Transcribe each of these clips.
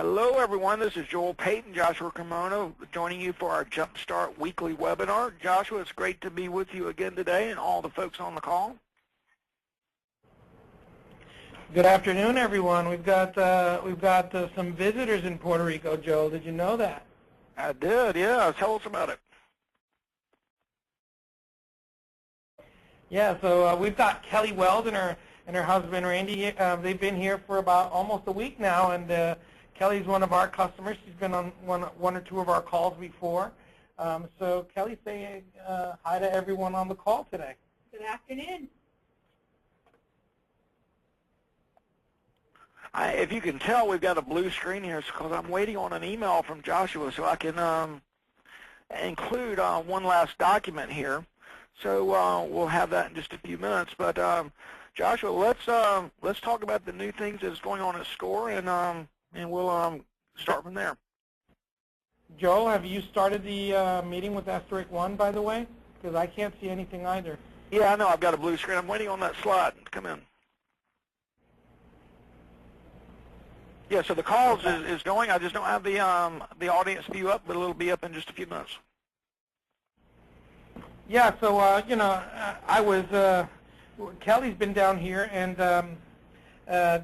Hello, everyone. This is Joel Payton, Joshua Cremona, joining you for our Jumpstart weekly webinar. Joshua, it's great to be with you again today and all the folks on the call. Good afternoon, everyone. We've got some visitors in Puerto Rico, Joe. Did you know that? I did, yeah. Tell us about it. Yeah, so we've got Kelly Wells and her husband Randy. They've been here for about almost a week now, and Kelly's one of our customers. She's been on one or two of our calls before. So Kelly, say hi to everyone on the call today. Good afternoon. If you can tell, we've got a blue screen here because I'm waiting on an email from Joshua so I can include one last document here. So we'll have that in just a few minutes. But Joshua, let's talk about the new things that's going on at Score, and we'll start from there. Joe, have you started the meeting with Asterisk 1, by the way? Because I can't see anything either. Yeah, I know. I've got a blue screen. I'm waiting on that slide to come in. Yeah, so the calls is going. I just don't have the audience view up, but it'll be up in just a few minutes. Yeah, so Kelly's been down here and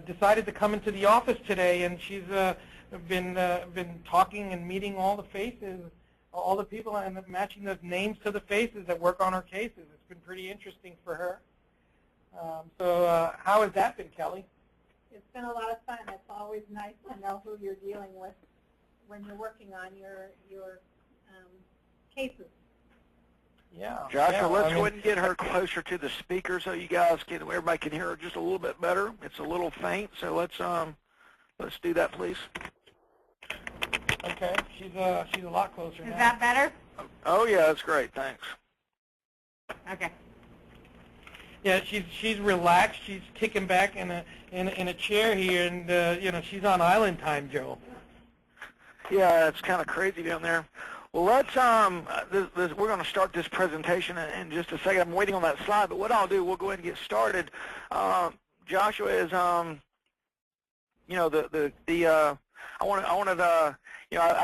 decided to come into the office today, and she's been talking and meeting all the faces, all the people, and matching those names to the faces that work on her cases. It's been pretty interesting for her. So how has that been, Kelly? It's been a lot of fun. It's always nice to know who you're dealing with when you're working on your cases. Yeah. Joshua, let's go ahead and get her closer to the speaker so everybody can hear her just a little bit better. It's a little faint, so let's do that, please. Okay, she's a lot closer now. Is that better? Oh yeah, that's great. Thanks. Okay. Yeah, she's relaxed. She's kicking back in a chair here, and she's on island time, Joe. Yeah, it's kind of crazy down there. Well, let's we're going to start this presentation in just a second. I'm waiting on that slide, but what I'll do, we'll go ahead and get started. Joshua is I've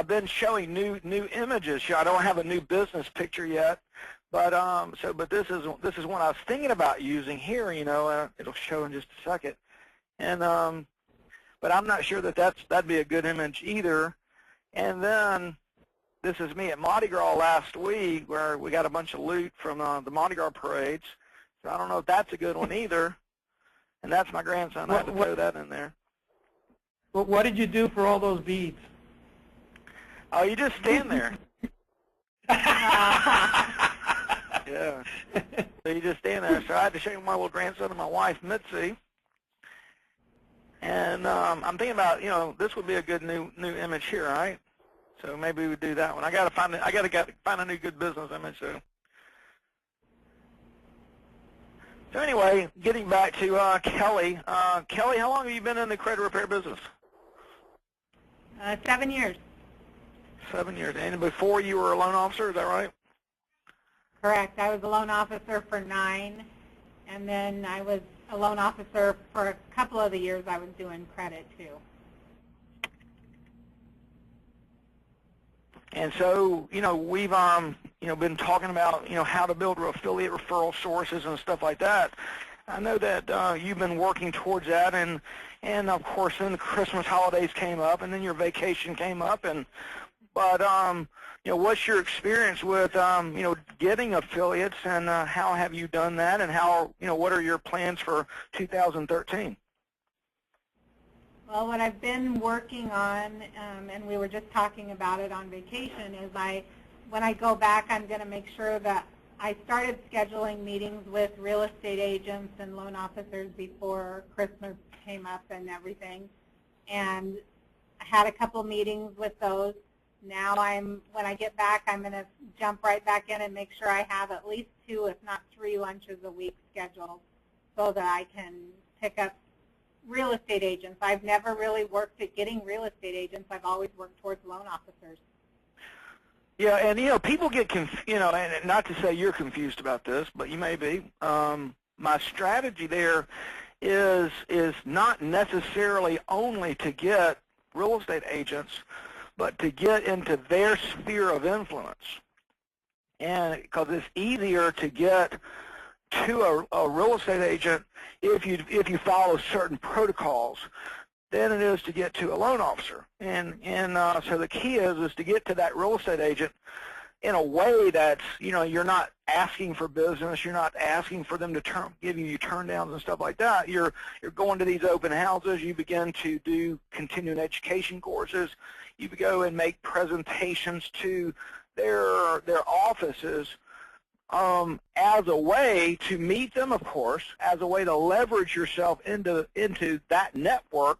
been showing new images. I don't have a new business picture yet. But this is one I was thinking about using here. It'll show in just a second, and but I'm not sure that'd be a good image either. And then this is me at Mardi Gras last week, where we got a bunch of loot from the Mardi Gras parades. So I don't know if that's a good one either. And that's my grandson. I had to throw that in there. What did you do for all those beads? Oh, you just stand there. Yeah. So you just stand there. So I had to show my little grandson and my wife, Mitzi. And I'm thinking about, this would be a good new image here, right? So maybe we would do that one. I got to find a new good business image. So anyway, getting back to Kelly. Kelly, how long have you been in the credit repair business? 7 years. 7 years. And before you were a loan officer, is that right? Correct. I was a loan officer for 9, and then I was a loan officer for a couple of the years I was doing credit too. And so, we've been talking about how to build affiliate referral sources and stuff like that. I know that you've been working towards that, and of course then the Christmas holidays came up, and then your vacation came up, but what's your experience with getting affiliates, and how have you done that, and what are your plans for 2013? Well, what I've been working on, and we were just talking about it on vacation, is when I go back, I'm going to make sure that I started scheduling meetings with real estate agents and loan officers before Christmas came up and everything, and I had a couple meetings with those. Now when I get back, I'm going to jump right back in and make sure I have at least 2, if not 3 lunches a week scheduled so that I can pick up real estate agents. I've never really worked at getting real estate agents. I've always worked towards loan officers. Yeah, and people get and not to say you're confused about this, but you may be. My strategy there is not necessarily only to get real estate agents, but to get into their sphere of influence. And because it's easier to get to a real estate agent if you follow certain protocols than it is to get to a loan officer. And so the key is to get to that real estate agent in a way that's, you're not asking for business, you're not asking for them to give you turn downs and stuff like that. You're going to these open houses, you begin to do continuing education courses, you go and make presentations to their offices as a way to meet them, of course, as a way to leverage yourself into that network.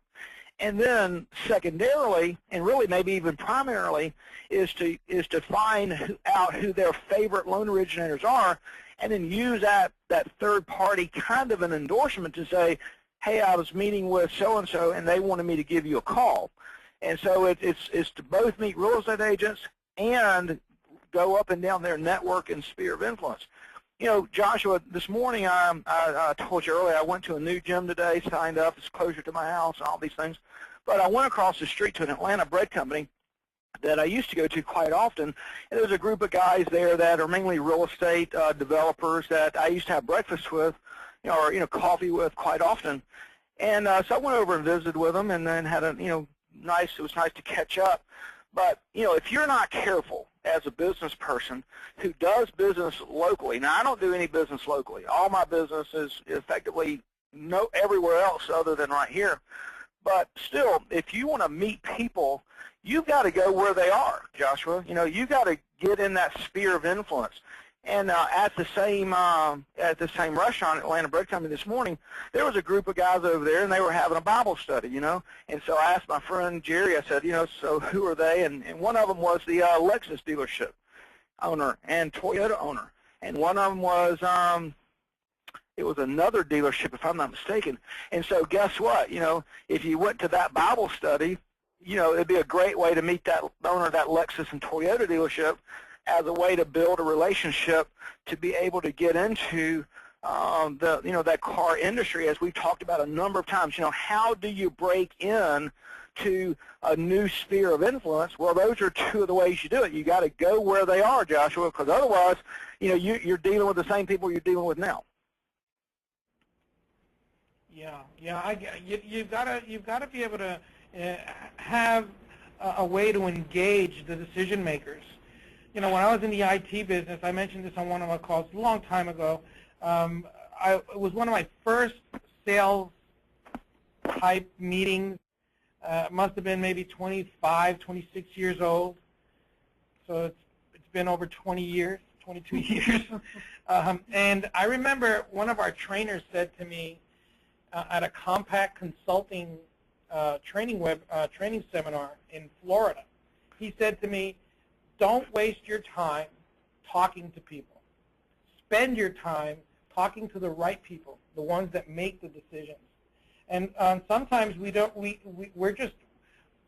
And then secondarily, and really maybe even primarily, is to find out who their favorite loan originators are, and then use that third party kind of an endorsement to say, hey, I was meeting with so-and-so, and they wanted me to give you a call. And so it's to both meet real estate agents and go up and down their network and sphere of influence. Joshua, this morning I told you earlier I went to a new gym today, signed up. It's closer to my house and all these things. But I went across the street to an Atlanta bread company that I used to go to quite often, and there's a group of guys there that are mainly real estate developers that I used to have breakfast with, or coffee with quite often. And so I went over and visited with them, and then had it was nice to catch up. But if you're not careful as a business person who does business locally, now I don't do any business locally. All my business is effectively everywhere else other than right here. But still, if you want to meet people, you've got to go where they are, Joshua. You've got to get in that sphere of influence. And at the same restaurant, Atlanta Bread Company, this morning, there was a group of guys over there, and they were having a Bible study, And so I asked my friend Jerry, I said, so who are they? And one of them was the Lexus dealership owner and Toyota owner. And one of them was it was another dealership, if I'm not mistaken. And so guess what? If you went to that Bible study, it'd be a great way to meet that owner of that Lexus and Toyota dealership as a way to build a relationship to be able to get into that car industry, as we've talked about a number of times. How do you break in to a new sphere of influence? Well, those are two of the ways you do it. You got to go where they are, Joshua, because otherwise, you're dealing with the same people you're dealing with now. Yeah. You've got to be able to have a way to engage the decision makers. When I was in the IT business, I mentioned this on one of our calls a long time ago. It was one of my first sales type meetings. It must have been maybe 25, 26 years old. So it's been over 20 years, 22 years. And I remember one of our trainers said to me at a Compact Consulting training seminar in Florida, he said to me, don't waste your time talking to people. Spend your time talking to the right people, the ones that make the decisions. And sometimes we're just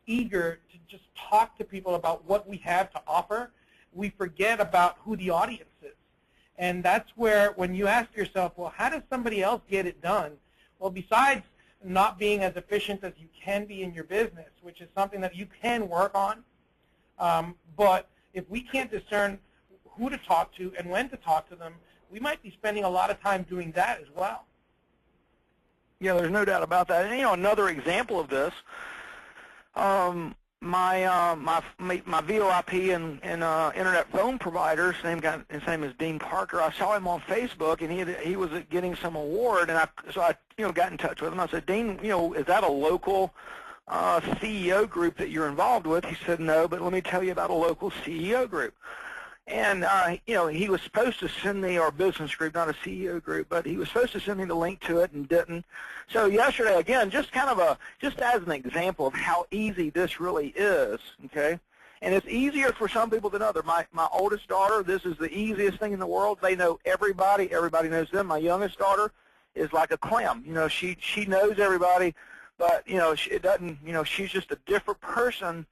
eager to just talk to people about what we have to offer. We forget about who the audience is. And that's where, when you ask yourself, well, how does somebody else get it done? Well, besides not being as efficient as you can be in your business, which is something that you can work on, but if we can't discern who to talk to and when to talk to them, we might be spending a lot of time doing that as well. Yeah, there's no doubt about that. And another example of this, my VoIP and internet phone provider, his name is Dean Parker. I saw him on Facebook, and he was getting some award, and so I got in touch with him. I said, Dean, is that a local CEO group that you're involved with? He said, no, but let me tell you about a local CEO group. And, he was supposed to send me our business group, not a CEO group, but he was supposed to send me the link to it and didn't. So yesterday, again, just as an example of how easy this really is, okay? And it's easier for some people than others. My oldest daughter, this is the easiest thing in the world. They know everybody. Everybody knows them. My youngest daughter is like a clam. She knows everybody. But, it doesn't, she's just a different person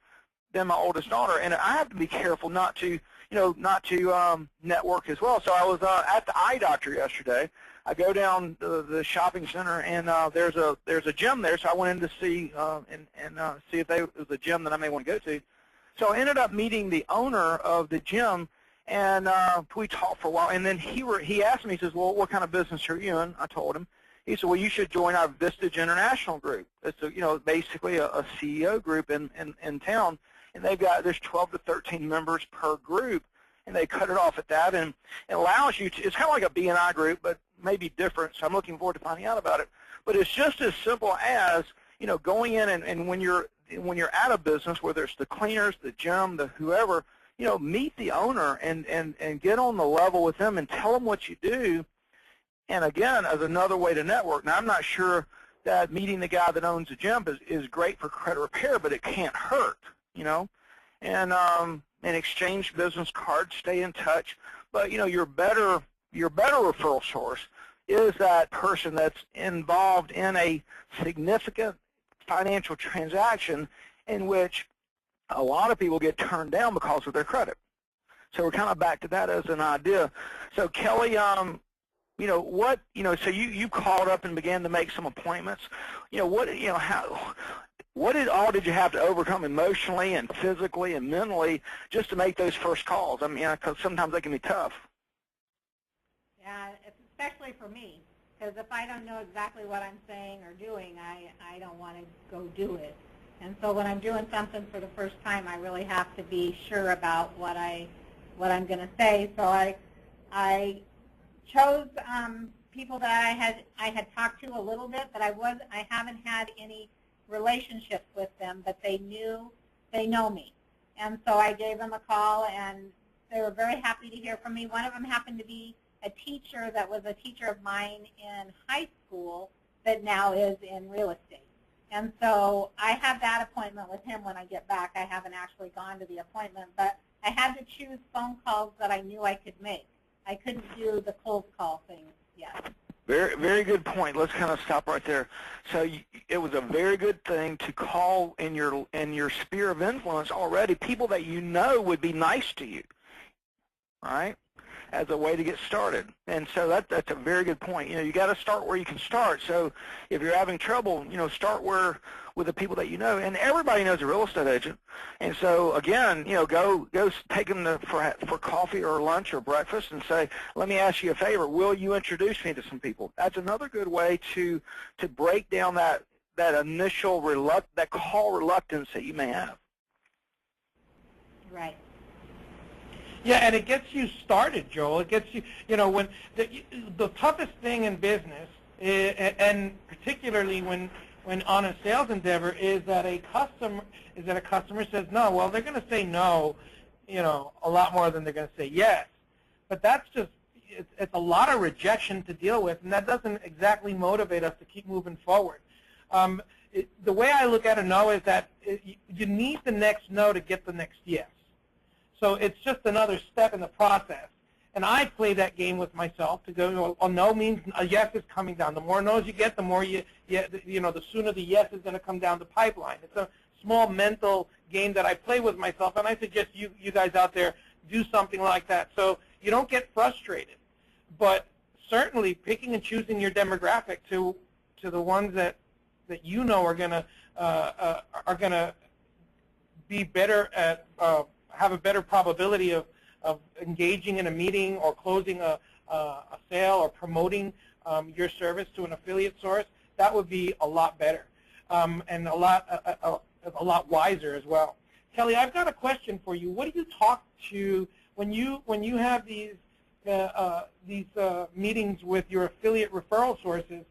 than my oldest daughter. And I have to be careful not to, not to network as well. So I was at the eye doctor yesterday. I go down to the shopping center, and there's a gym there, so I went in to see see if it was a gym that I may want to go to. So I ended up meeting the owner of the gym, and we talked for a while. And then he asked me, he says, "Well, what kind of business are you in?" I told him. He said, "Well, you should join our Vistage International group. It's basically a CEO group in town, and there's 12 to 13 members per group, and they cut it off at that, and it allows you to. It's kind of like a B&I group, but maybe different. So I'm looking forward to finding out about it. But it's just as simple as going in and when you're at a business, whether it's the cleaners, the gym, the whoever, meet the owner and get on the level with them and tell them what you do. And again, as another way to network. Now, I'm not sure that meeting the guy that owns the gym is great for credit repair, but it can't hurt, and exchange business cards, stay in touch. But your better referral source is that person that's involved in a significant financial transaction in which a lot of people get turned down because of their credit. So we're kind of back to that as an idea. So Kelly, so you called up and began to make some appointments. What did you have to overcome emotionally and physically and mentally just to make those first calls? I mean, because sometimes they can be tough. Yeah, especially for me, because if I don't know exactly what I'm saying or doing, I don't want to go do it. And so when I'm doing something for the first time, I really have to be sure about what I'm going to say. So I chose people that I had talked to a little bit, but I haven't had any relationships with them, but they know me. And so I gave them a call, and they were very happy to hear from me. One of them happened to be a teacher that was a teacher of mine in high school that now is in real estate. And so I have that appointment with him when I get back. I haven't actually gone to the appointment, but I had to choose phone calls that I knew I could make. I couldn't do the cold call thing yet. Very, very good point. Let's kind of stop right there. So it was a very good thing to call in your sphere of influence already people that would be nice to you, right, as a way to get started. And so that's a very good point. You got to start where you can start. So if you're having trouble, start with the people that you know. And everybody knows a real estate agent. And so again, go take them for coffee or lunch or breakfast and say, "Let me ask you a favor. Will you introduce me to some people?" That's another good way to break down that initial that call reluctance that you may have. Right. Yeah, and it gets you started, Joel. It gets you, when the toughest thing in business, and particularly when on a sales endeavor, is that a customer says no. Well, they're going to say no, a lot more than they're going to say yes. But that's just it's a lot of rejection to deal with, and that doesn't exactly motivate us to keep moving forward. The way I look at a no is that you need the next no to get the next yes. So it's just another step in the process. And I play that game with myself to go, a no means a yes is coming down. The more no's you get, the more the sooner the yes is going to come down the pipeline. It's a small mental game that I play with myself, and I suggest you guys out there do something like that so you don't get frustrated. But certainly picking and choosing your demographic to the ones that are going to be better at have a better probability of engaging in a meeting or closing a sale or promoting your service to an affiliate source, that would be a lot better and a lot wiser as well. Kelly, I've got a question for you. What do you talk to when you have these meetings with your affiliate referral sources?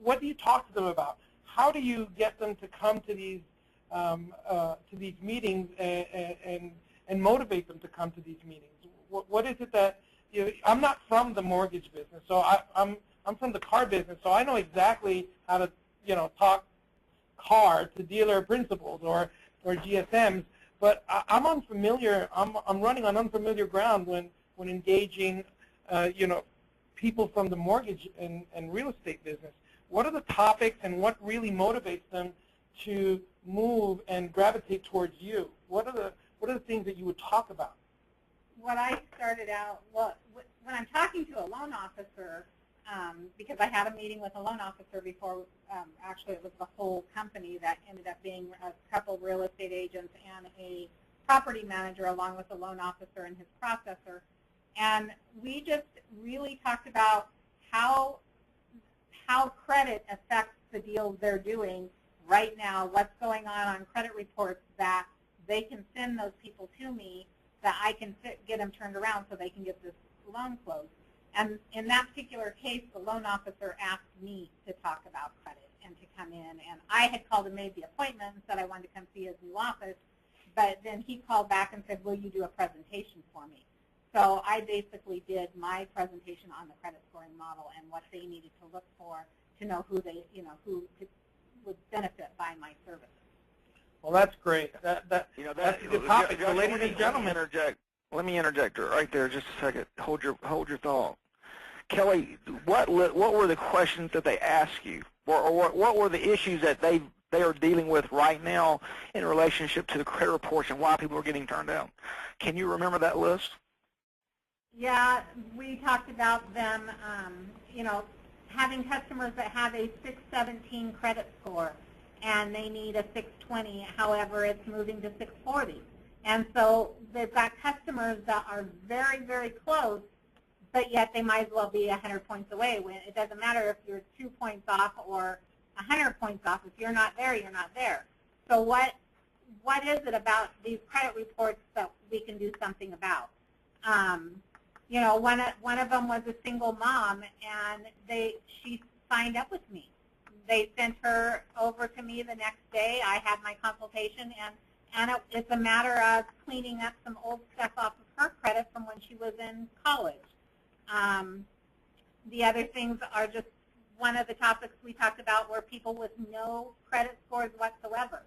What do you talk to them about? How do you get them to come to these meetings and motivate them to come to these meetings? What is it that I'm not from the mortgage business, so I'm from the car business, so I know exactly how to talk car to dealer principals or GSMs, but I'm unfamiliar. I'm running on unfamiliar ground when engaging people from the mortgage and real estate business. What are the topics and what really motivates them to move and gravitate towards you? What are the things that you would talk about? what I started out, well, when I'm talking to a loan officer, because I had a meeting with a loan officer before, actually it was the whole company that ended up being a couple real estate agents and a property manager along with the loan officer and his processor. And we just really talked about how credit affects the deals they're doing right now, what's going on credit reports that they can send those people to me that I can get them turned around so they can get this loan closed. And in that particular case, the loan officer asked me to talk about credit and to come in. And I had called and made the appointment and said I wanted to come see his new office. But then he called back and said, will you do a presentation for me? So I basically did my presentation on the credit scoring model and what they needed to look for to know who they, who would benefit by my services. Well, that's great. That's a good topic. So, ladies and gentlemen, let me interject right there just a second. Hold your thought. Kelly, what were the questions that they asked you? Or what were the issues that they are dealing with right now in relationship to the credit reports and why people are getting turned down? Can you remember that list? Yeah, we talked about them, having customers that have a 617 credit score and they need a 620, however, it's moving to 640. And so they've got customers that are very, very close, but yet they might as well be 100 points away. It doesn't matter if you're 2 points off or 100 points off. If you're not there, you're not there. So what is it about these credit reports that we can do something about? One of them was a single mom, and she signed up with me. They sent her over to me the next day. I had my consultation, and it's a matter of cleaning up some old stuff off of her credit from when she was in college. The other things are just one of the topics we talked about were people with no credit scores whatsoever.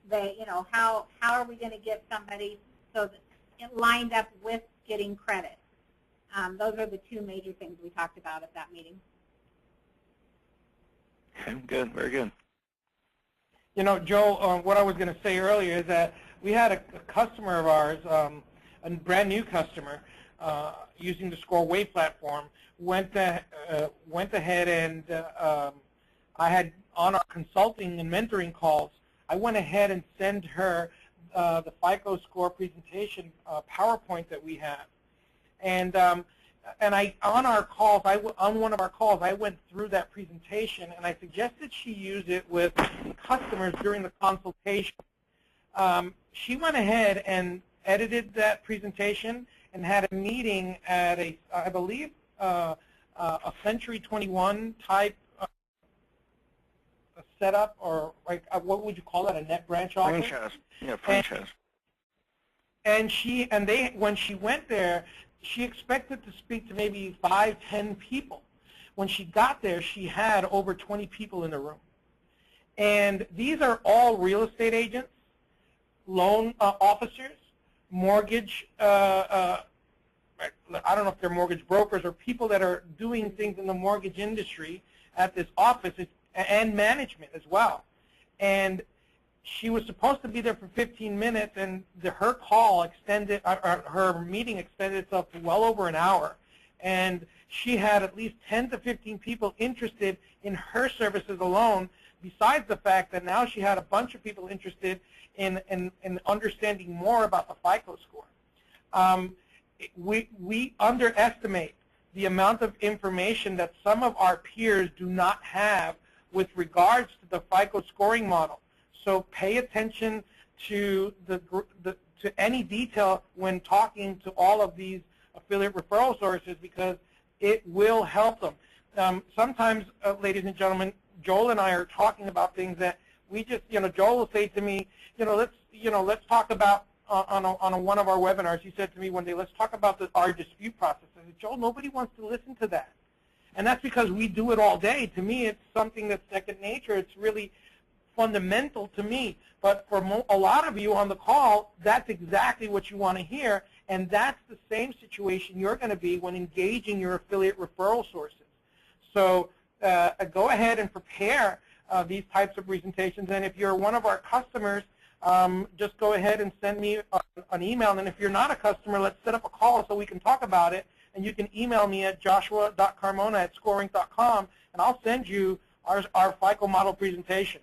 They, how are we going to get somebody so that it lined up with getting credit? Those are the two major things we talked about at that meeting. Okay, good, very good. Joe, what I was going to say earlier is that we had a customer of ours, a brand new customer, using the Scoreinc platform, went ahead and I had, on our consulting and mentoring calls, I went ahead and sent her the FICO score presentation PowerPoint that we have. And on our calls, on one of our calls, I went through that presentation, and I suggested she use it with customers during the consultation. She went ahead and edited that presentation and had a meeting at I believe, a Century 21 type setup, or like what would you call that? A net branch office? Franchise. Yeah, franchise. And when she went there, she expected to speak to maybe 5, 10 people. When she got there, she had over 20 people in the room. And these are all real estate agents, loan officers, mortgage, I don't know if they're mortgage brokers or people that are doing things in the mortgage industry at this office, and management as well. And she was supposed to be there for 15 minutes, and her call extended, her meeting extended itself to well over an hour. And she had at least 10 to 15 people interested in her services alone, besides the fact that now she had a bunch of people interested in understanding more about the FICO score. We underestimate the amount of information that some of our peers do not have with regards to the FICO scoring model. So pay attention to to any detail when talking to all of these affiliate referral sources, because it will help them. Sometimes, ladies and gentlemen, Joel and I are talking about things that we just, Joel will say to me, let's talk about on one of our webinars. He said to me one day, let's talk about our dispute process. I said, Joel, nobody wants to listen to that, and that's because we do it all day. To me, it's something that's second nature. It's really fundamental to me, but for a lot of you on the call, that's exactly what you want to hear, and that's the same situation you're going to be when engaging your affiliate referral sources. So go ahead and prepare these types of presentations, and if you're one of our customers, just go ahead and send me an email. And if you're not a customer, let's set up a call so we can talk about it. And you can email me at joshua.carmona@scoreinc.com, and I'll send you our FICO model presentation.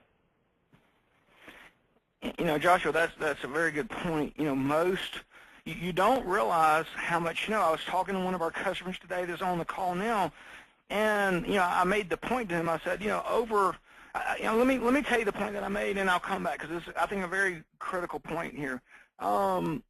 You know, Joshua, that's a very good point. You know, you don't realize how much you know. I was talking to one of our customers today that's on the call now, and you know, I made the point to him. I said, you know, let me tell you the point that I made, and I'll come back because this is, I think, a very critical point here. I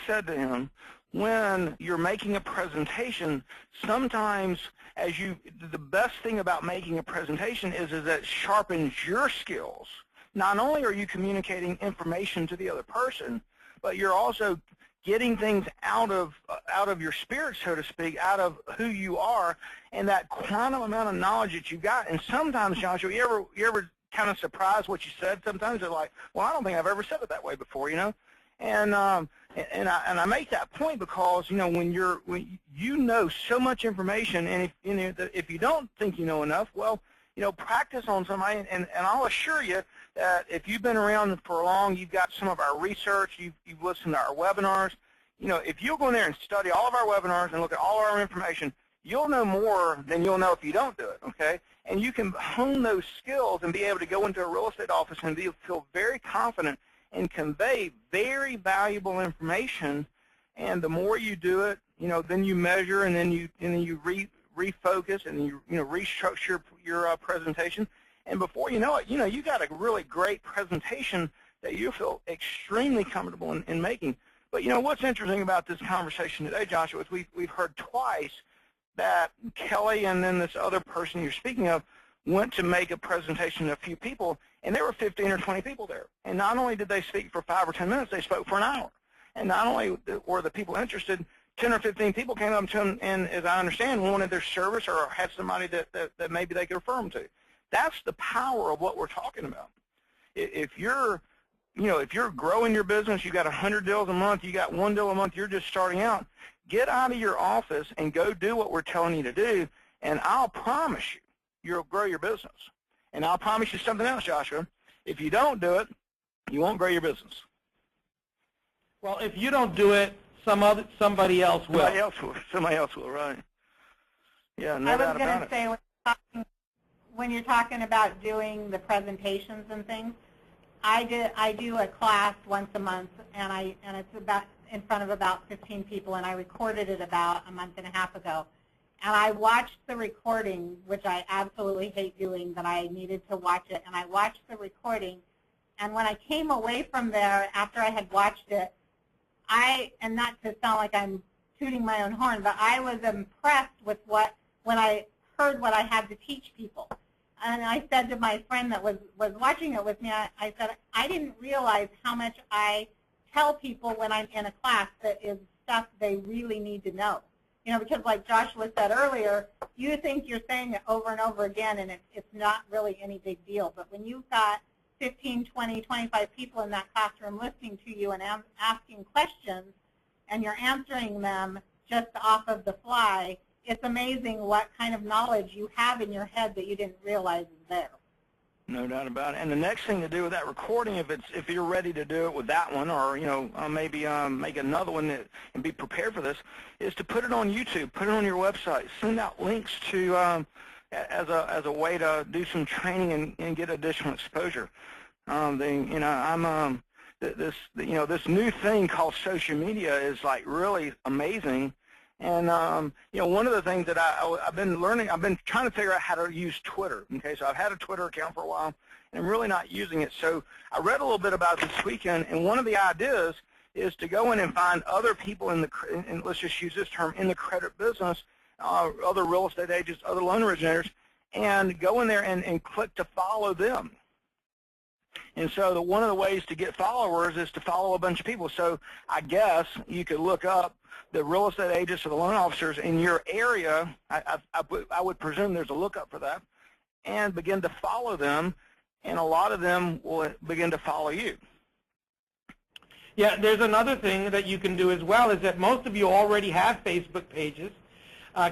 said to him, when you're making a presentation, sometimes the best thing about making a presentation is that it sharpens your skills. Not only are you communicating information to the other person, but you're also getting things out of your spirit, so to speak, out of who you are, and that quantum amount of knowledge that you got. And sometimes, Joshua, you ever kind of surprised what you said? Sometimes they're like, well, I don't think I've ever said it that way before, you know. And I make that point because, you know, when you know so much information, and if you don't think you know enough, well, you know, practice on somebody, and I'll assure you that if you've been around for long, you've got some of our research, you've listened to our webinars. You know, if you'll go in there and study all of our webinars and look at all our information, you'll know more than you'll know if you don't do it, okay? And you can hone those skills and be able to go into a real estate office and feel very confident and convey very valuable information. And the more you do it, you know, then you measure, and then you refocus, and you restructure your presentation. And before you know it, you know, you got a really great presentation that you feel extremely comfortable in making. But you know what's interesting about this conversation today, Joshua, is we've heard twice that Kelly and then this other person you're speaking of went to make a presentation to a few people, and there were 15 or 20 people there. And not only did they speak for 5 or 10 minutes, they spoke for an hour. And not only were the people interested, 10 or 15 people came up to them and, as I understand, wanted their service or had somebody that maybe they could refer them to. That's the power of what we're talking about. If you're growing your business, you got 100 deals a month, you got 1 deal a month, you're just starting out, get out of your office and go do what we're telling you to do, and I'll promise you'll grow your business. And I'll promise you something else, Joshua. If you don't do it, you won't grow your business. Well, if you don't do it, somebody else will. Somebody else will, right. Yeah, no doubt about it. I was going to say, when you're talking about doing the presentations and things, I do a class once a month, and it's about in front of about 15 people, and I recorded it about a month and a half ago. And I watched the recording, which I absolutely hate doing, but I needed to watch it. And I watched the recording, and when I came away from there after I had watched it, and not to sound like I'm tooting my own horn, but I was impressed with when I heard what I had to teach people. And I said to my friend that was watching it with me, I said, I didn't realize how much I tell people when I'm in a class that is stuff they really need to know. You know, because like Joshua said earlier, you think you're saying it over and over again, and it's not really any big deal. But when you've got 15, 20, 25 people in that classroom listening to you and asking questions, and you're answering them just off of the fly, it's amazing what kind of knowledge you have in your head that you didn't realize is there. No doubt about it. And the next thing to do with that recording, if you're ready to do it with that one, or maybe make another one and be prepared for this, is to put it on YouTube, put it on your website, send out links to as a way to do some training and get additional exposure. This new thing called social media is like really amazing. And, one of the things that I've been learning, I've been trying to figure out how to use Twitter. Okay, so I've had a Twitter account for a while, and I'm really not using it. So I read a little bit about it this weekend, and one of the ideas is to go in and find other people and let's just use this term, in the credit business, other real estate agents, other loan originators, and go in there and click to follow them. And so one of the ways to get followers is to follow a bunch of people. So I guess you could look up the real estate agents or the loan officers in your area. I would presume there's a lookup for that, and begin to follow them, and a lot of them will begin to follow you. Yeah, there's another thing that you can do as well, is that most of you already have Facebook pages.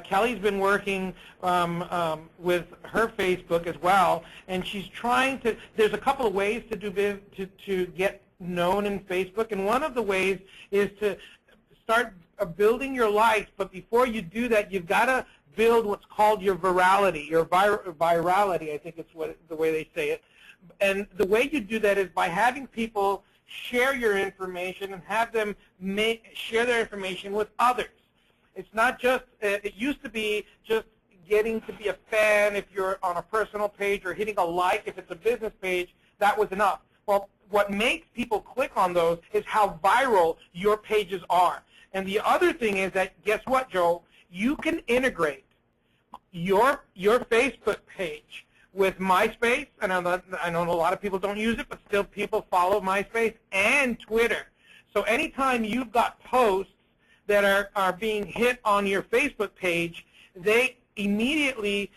Kelly's been working with her Facebook as well, and she's trying to. There's a couple of ways to get known in Facebook, and one of the ways is to start building your likes. But before you do that, you've got to build what's called your virality, virality. I think it's the way they say it. And the way you do that is by having people share your information and have them share their information with others. It's not just, it used to be just getting to be a fan if you're on a personal page or hitting a like if it's a business page, that was enough. Well, what makes people click on those is how viral your pages are. And the other thing is that, guess what, Joe? You can integrate your Facebook page with MySpace, and I know a lot of people don't use it, but still people follow MySpace, and Twitter. So anytime you've got posts that are being hit on your Facebook page, they immediately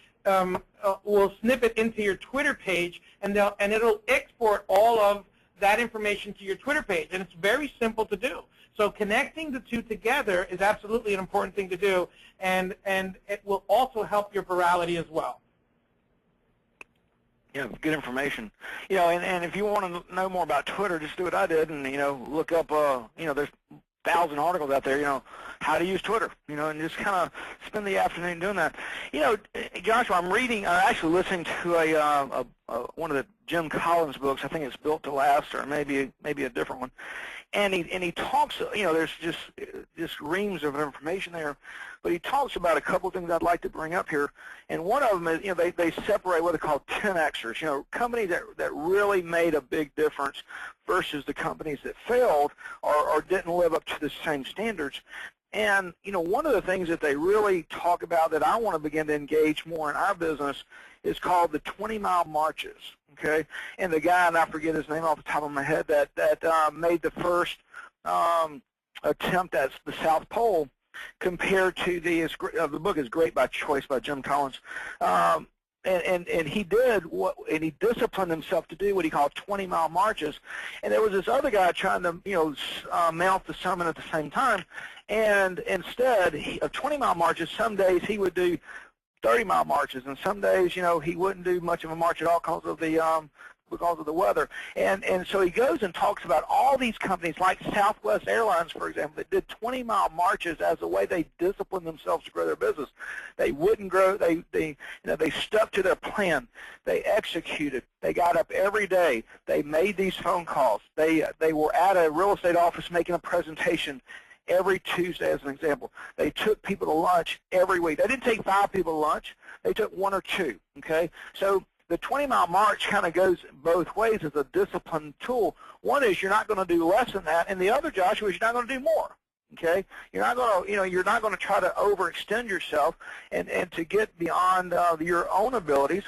will snip it into your Twitter page, and it'll export all of that information to your Twitter page, and it's very simple to do. So connecting the two together is absolutely an important thing to do, and it will also help your virality as well. Yeah, good information. And if you want to know more about Twitter, just do what I did and, look up, there's 1,000 articles out there, how to use Twitter, and just kind of spend the afternoon doing that. Joshua, I'm actually listening to one of the Jim Collins books. I think it's Built to Last, or maybe a different one. And he talks, there's just reams of information there, but he talks about a couple of things I'd like to bring up here. And one of them is, they separate what they call 10Xers, companies that really made a big difference versus the companies that failed or didn't live up to the same standards. And, one of the things that they really talk about that I want to begin to engage more in our business is called the 20-mile marches, okay? And the guy, and I forget his name off the top of my head, that made the first attempt at the South Pole, compared to the book is Great by Choice by Jim Collins. And he did and he disciplined himself to do what he called 20-mile marches. And there was this other guy trying to, mount the summit at the same time. And instead of 20-mile marches, some days he would do 30-mile marches, and some days, he wouldn't do much of a march at all because of the weather. And so he goes and talks about all these companies like Southwest Airlines, for example, that did 20-mile marches as a way they disciplined themselves to grow their business. They wouldn't grow. They stuck to their plan. They executed. They got up every day. They made these phone calls. They were at a real estate office making a presentation every Tuesday, as an example. They took people to lunch every week. They didn't take 5 people to lunch. They took 1 or 2, okay? So the 20-mile march kind of goes both ways as a discipline tool. One is you're not going to do less than that, and the other, Joshua, is you're not going to do more, okay? You're not going to, you're not going to try to overextend yourself and to get beyond your own abilities,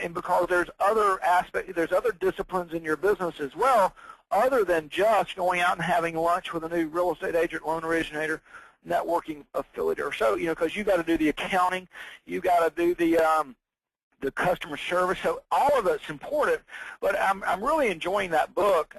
and because there's other disciplines in your business as well, other than just going out and having lunch with a new real estate agent, loan originator, networking affiliate or so, because you got to do the accounting, you got to do the customer service. So all of it's important, but I'm really enjoying that book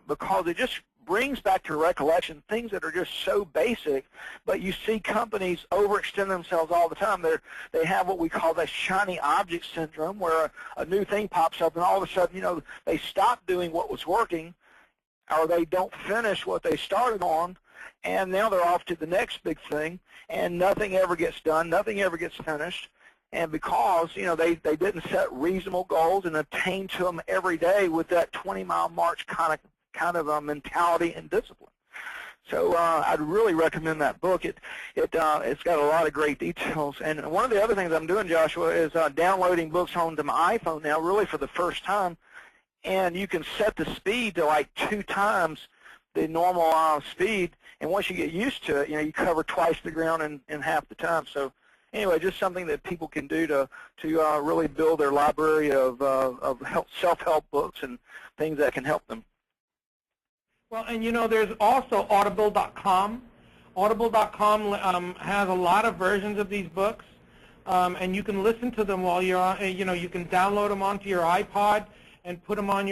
because it just brings back to recollection things that are just so basic, but you see companies overextend themselves all the time. They have what we call the shiny object syndrome, where a new thing pops up and all of a sudden, they stop doing what was working, or they don't finish what they started on, and now they're off to the next big thing, and nothing ever gets done, nothing ever gets finished. And because, they didn't set reasonable goals and attain to them every day with that 20-mile march kind of mentality and discipline. So I'd really recommend that book. It's got a lot of great details. And one of the other things I'm doing, Joshua, is downloading books onto my iPhone now, really for the first time. And you can set the speed to like 2 times the normal speed. And once you get used to it, you cover twice the ground in half the time. So anyway, just something that people can do to really build their library of self-help books and things that can help them. Well, and there's also Audible.com. Audible.com has a lot of versions of these books, and you can listen to them while you're on. You can download them onto your iPod and put them on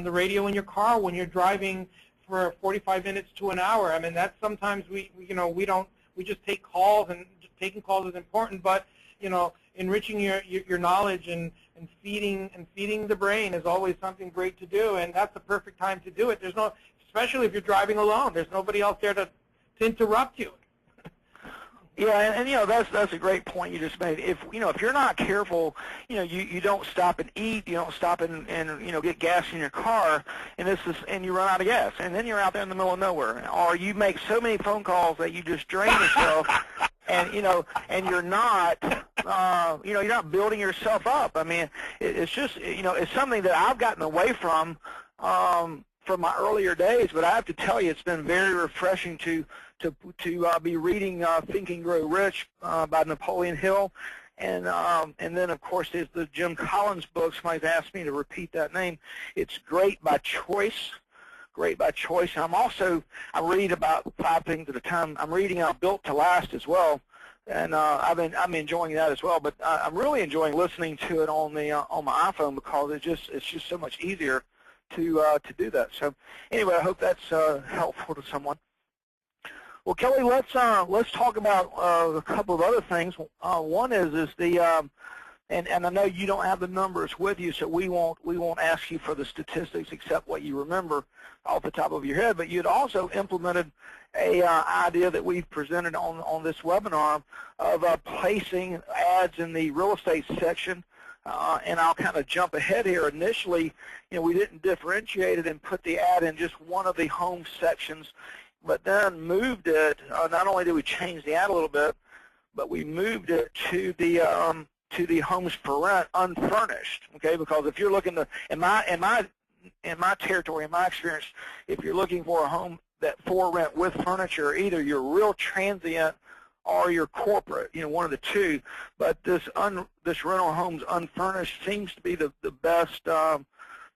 the radio in your car when you're driving for 45 minutes to an hour. I mean, that's sometimes we we just take calls, and taking calls is important, but enriching your knowledge and feeding the brain is always something great to do, and that's the perfect time to do it. There's no, especially if you're driving alone, there's nobody else there to interrupt you. Yeah, and that's a great point you just made. If you're not careful, you don't stop and eat, you don't stop and get gas in your car, and you run out of gas, and then you're out there in the middle of nowhere, or you make so many phone calls that you just drain yourself, and and you're not you're not building yourself up. I mean, it's just it's something that I've gotten away from my earlier days, but I have to tell you, it's been very refreshing to be reading Think and Grow Rich by Napoleon Hill, and then of course there's the Jim Collins book. Somebody's asked me to repeat that name. It's Great by Choice. Great by Choice. And I'm reading about 5 things at a time. I'm reading Built to Last as well, and I'm enjoying that as well. But I'm really enjoying listening to it on my iPhone, because it's just so much easier to do that. So anyway, I hope that's helpful to someone. Well, Kelly, let's talk about a couple of other things. One is the and I know you don't have the numbers with you, so we won't ask you for the statistics except what you remember off the top of your head. But you'd also implemented a idea that we've presented on this webinar of placing ads in the real estate section. And I'll kind of jump ahead here. Initially, we didn't differentiate it and put the ad in just one of the home sections, but then moved it. Not only did we change the ad a little bit, but we moved it to the homes for rent unfurnished. Okay, because if you're looking to, in my territory, in my experience, if you're looking for a home that for rent with furniture, either you're real transient or you're corporate, one of the two. But this rental homes unfurnished seems to be the best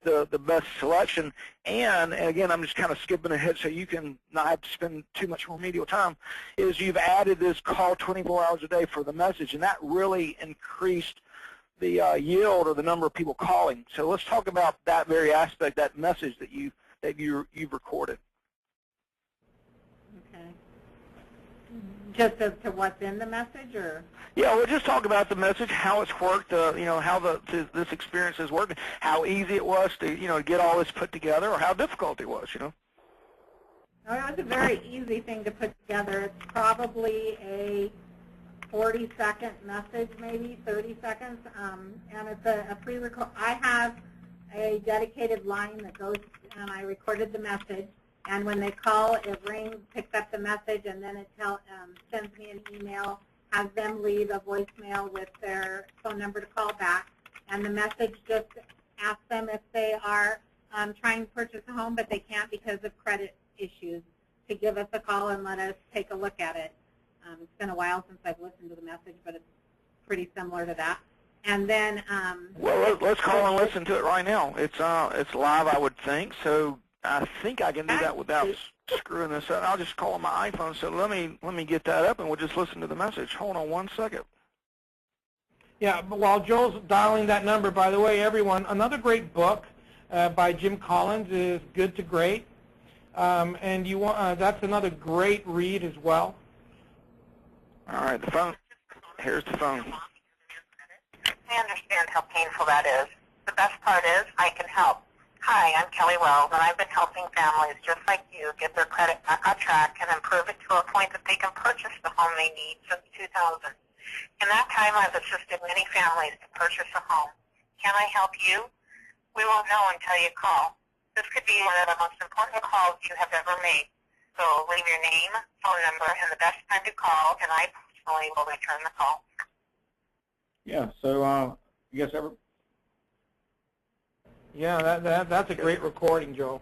the best selection. And again, I'm just kind of skipping ahead so you can not have to spend too much remedial time, is you've added this call 24 hours a day for the message, and that really increased the yield or the number of people calling. So let's talk about that very aspect, that message that you've recorded. Okay. Just as to what's in the message, or? Yeah, we'll just talk about the message, how it's worked, how this experience has worked, how easy it was to get all this put together, or how difficult it was. No, it was a very easy thing to put together. It's probably a 40-second message, maybe 30 seconds, and it's a pre-record. I have a dedicated line that goes, and I recorded the message. And when they call, it rings, picks up the message, and then it sends me an email, has them leave a voicemail with their phone number to call back. And the message just asks them if they are trying to purchase a home, but they can't because of credit issues, to give us a call and let us take a look at it. It's been a while since I've listened to the message, but it's pretty similar to that. And then well, let's call and listen to it right now. It's live, I would think. So I think I can do that without screwing this up. I'll just call on my iPhone. So let me get that up, and we'll just listen to the message. Hold on 1 second. Yeah, but while Joel's dialing that number, by the way, everyone, another great book by Jim Collins is Good to Great, and you want that's another great read as well. All right, the phone. Here's the phone. I understand how painful that is. The best part is I can help. Hi, I'm Kelly Wells, and I've been helping families just like you get their credit back on track and improve it to a point that they can purchase the home they need since 2000. In that time, I've assisted many families to purchase a home. Can I help you? We won't know until you call. This could be one of the most important calls you have ever made. So leave your name, phone number, and the best time to call, and I personally will return the call. Yeah, so you guys ever? Yeah, that's a great recording, Joe.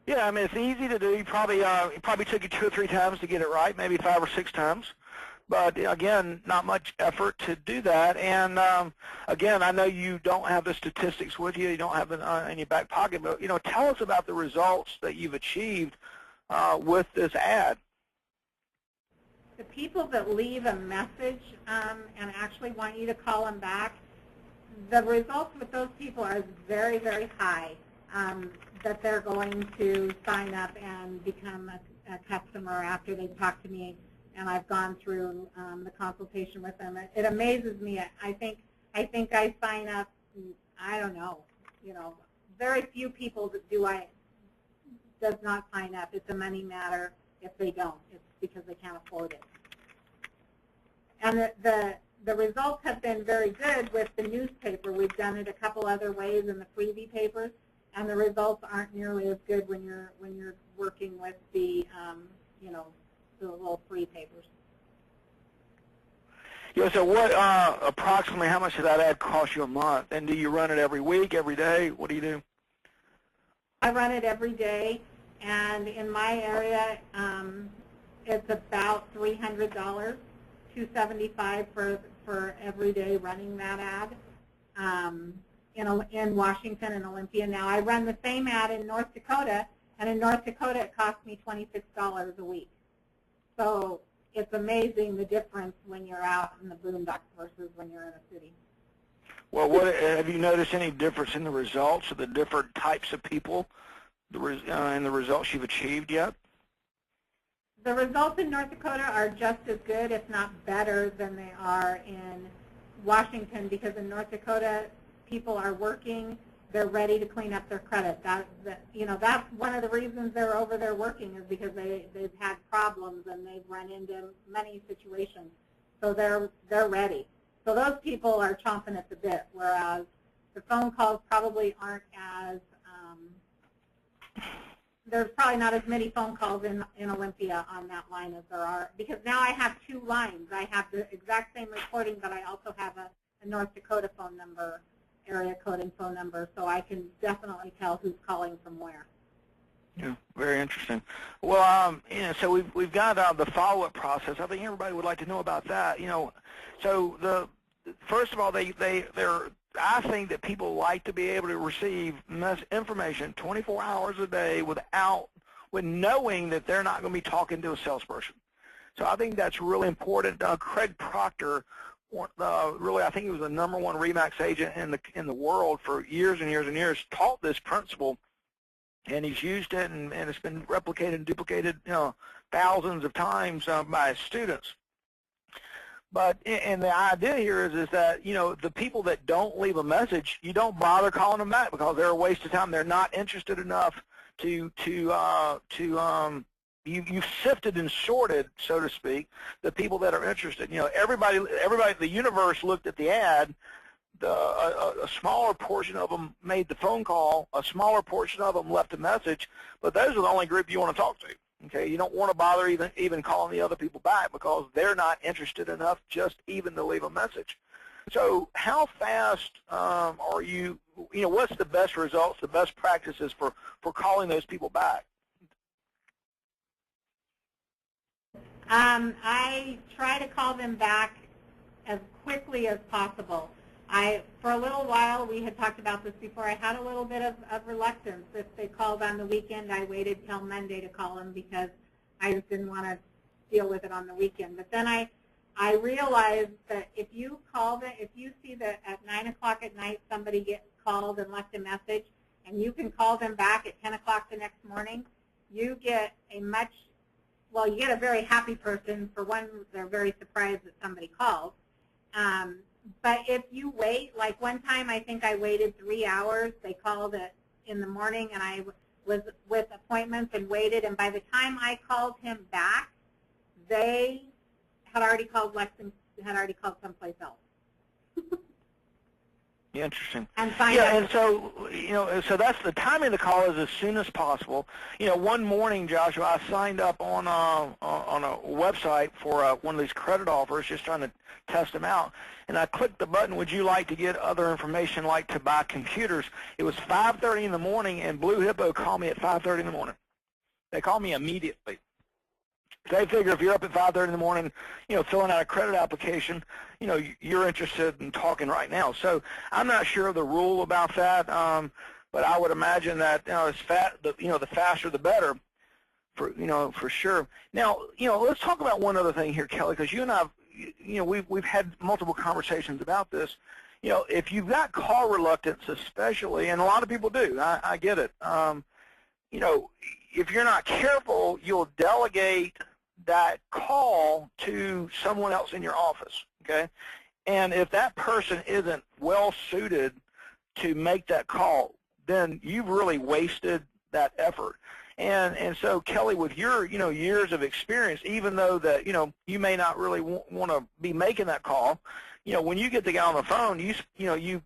Yeah, I mean, it's easy to do. It probably took you 2 or 3 times to get it right, maybe 5 or 6 times. But again, not much effort to do that. And again, I know you don't have the statistics with you. You don't have it in your back pocket. But tell us about the results that you've achieved with this ad. The people that leave a message and actually want you to call them back, the results with those people are very, very high, that they're going to sign up and become a customer after they talk to me. and I've gone through the consultation with them. It amazes me. I think I sign up. I don't know. Very few people does not sign up. It's a money matter. If they don't, it's because they can't afford it. And the results have been very good with the newspaper. We've done it a couple other ways in the freebie papers, and the results aren't nearly as good when you're working with the the little free papers. Yeah. So what approximately how much does that ad cost you a month? And do you run it every week, every day? What do you do? I run it every day, and in my area, it's about $300, $275 for every day running that ad. In Washington and Olympia. Now I run the same ad in North Dakota, and in North Dakota it costs me $26 a week. So it's amazing the difference when you're out in the boondocks versus when you're in a city. Well, have you noticed any difference in the results of the different types of people and the results you've achieved yet? The results in North Dakota are just as good, if not better, than they are in Washington, because in North Dakota, people are working, they're ready to clean up their credit. That's one of the reasons they're over there working, is because they've had problems and they've run into many situations. So they're ready. So those people are chomping at the bit, whereas the phone calls probably aren't as, there's probably not as many phone calls in Olympia on that line as there are, because now I have two lines. I have the exact same recording, but I also have a North Dakota phone number, area code and phone number, so I can definitely tell who's calling from where. Yeah, very interesting. Well, so we've got the follow-up process. I think everybody would like to know about that. So first of all, I think that people like to be able to receive information 24 hours a day with knowing that they're not going to be talking to a salesperson. So I think that's really important. Craig Proctor, really, I think he was the #1 RE/MAX agent in the world for years and years and years, taught this principle, and he's used it, and it's been replicated and duplicated, thousands of times by his students. But and the idea here is that the people that don't leave a message, you don't bother calling them back because they're a waste of time. They're not interested enough you've sifted and sorted, so to speak, the people that are interested. Everybody, the universe looked at the ad. A smaller portion of them made the phone call. A smaller portion of them left a message. But those are the only group you want to talk to. Okay, you don't want to bother even calling the other people back because they're not interested enough just even to leave a message. So how fast are you? What's the best results, the best practices for calling those people back? I try to call them back as quickly as possible. For a little while, we had talked about this before, I had a little bit of reluctance. If they called on the weekend, I waited till Monday to call them because I just didn't want to deal with it on the weekend. But then I realized that if you see that at 9 o'clock at night somebody gets called and left a message, and you can call them back at 10 o'clock the next morning, you get you get a very happy person. For one, they're very surprised that somebody called. But if you wait, like one time I think I waited 3 hours. They called in the morning, and I was with appointments and waited. And by the time I called him back, they had already called someplace else. Interesting. And so so that's the timing of the call is as soon as possible. One morning, Joshua, I signed up on a website for one of these credit offers, just trying to test them out, and I clicked the button, would you like to get other information like to buy computers? It was 5:30 in the morning, and Blue Hippo called me at 5:30 in the morning. They called me immediately. They figure if you're up at 5:30 in the morning, filling out a credit application, you're interested in talking right now. So I'm not sure of the rule about that, but I would imagine that the faster the better, for sure. Now, let's talk about one other thing here, Kelly, because you and I, we've had multiple conversations about this. If you've got call reluctance, especially, and a lot of people do, I get it. If you're not careful, you'll delegate that call to someone else in your office, okay? And if that person isn't well suited to make that call, then you've really wasted that effort. And so Kelly, with your years of experience, even though that you may not really want to be making that call, when you get the guy on the phone, you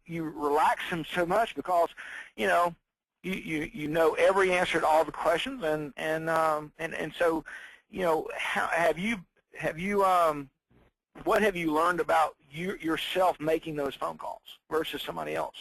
relax him so much because you know every answer to all the questions, and so what have you learned about yourself making those phone calls versus somebody else?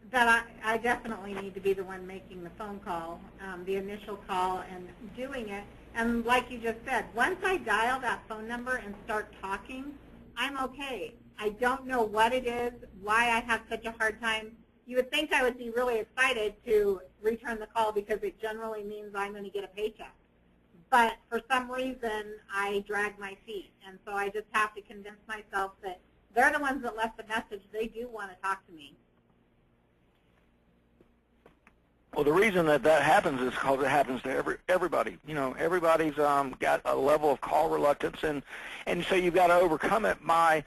That I definitely need to be the one making the phone call, the initial call, and doing it. And like you just said, once I dial that phone number and start talking, I'm okay. I don't know what it is, why I have such a hard time. You would think I would be really excited to return the call because it generally means I'm going to get a paycheck. But for some reason, I drag my feet. And so I just have to convince myself that they're the ones that left the message. They do want to talk to me. Well, the reason that happens is because it happens to everybody. Everybody's got a level of call reluctance, and so you've got to overcome it by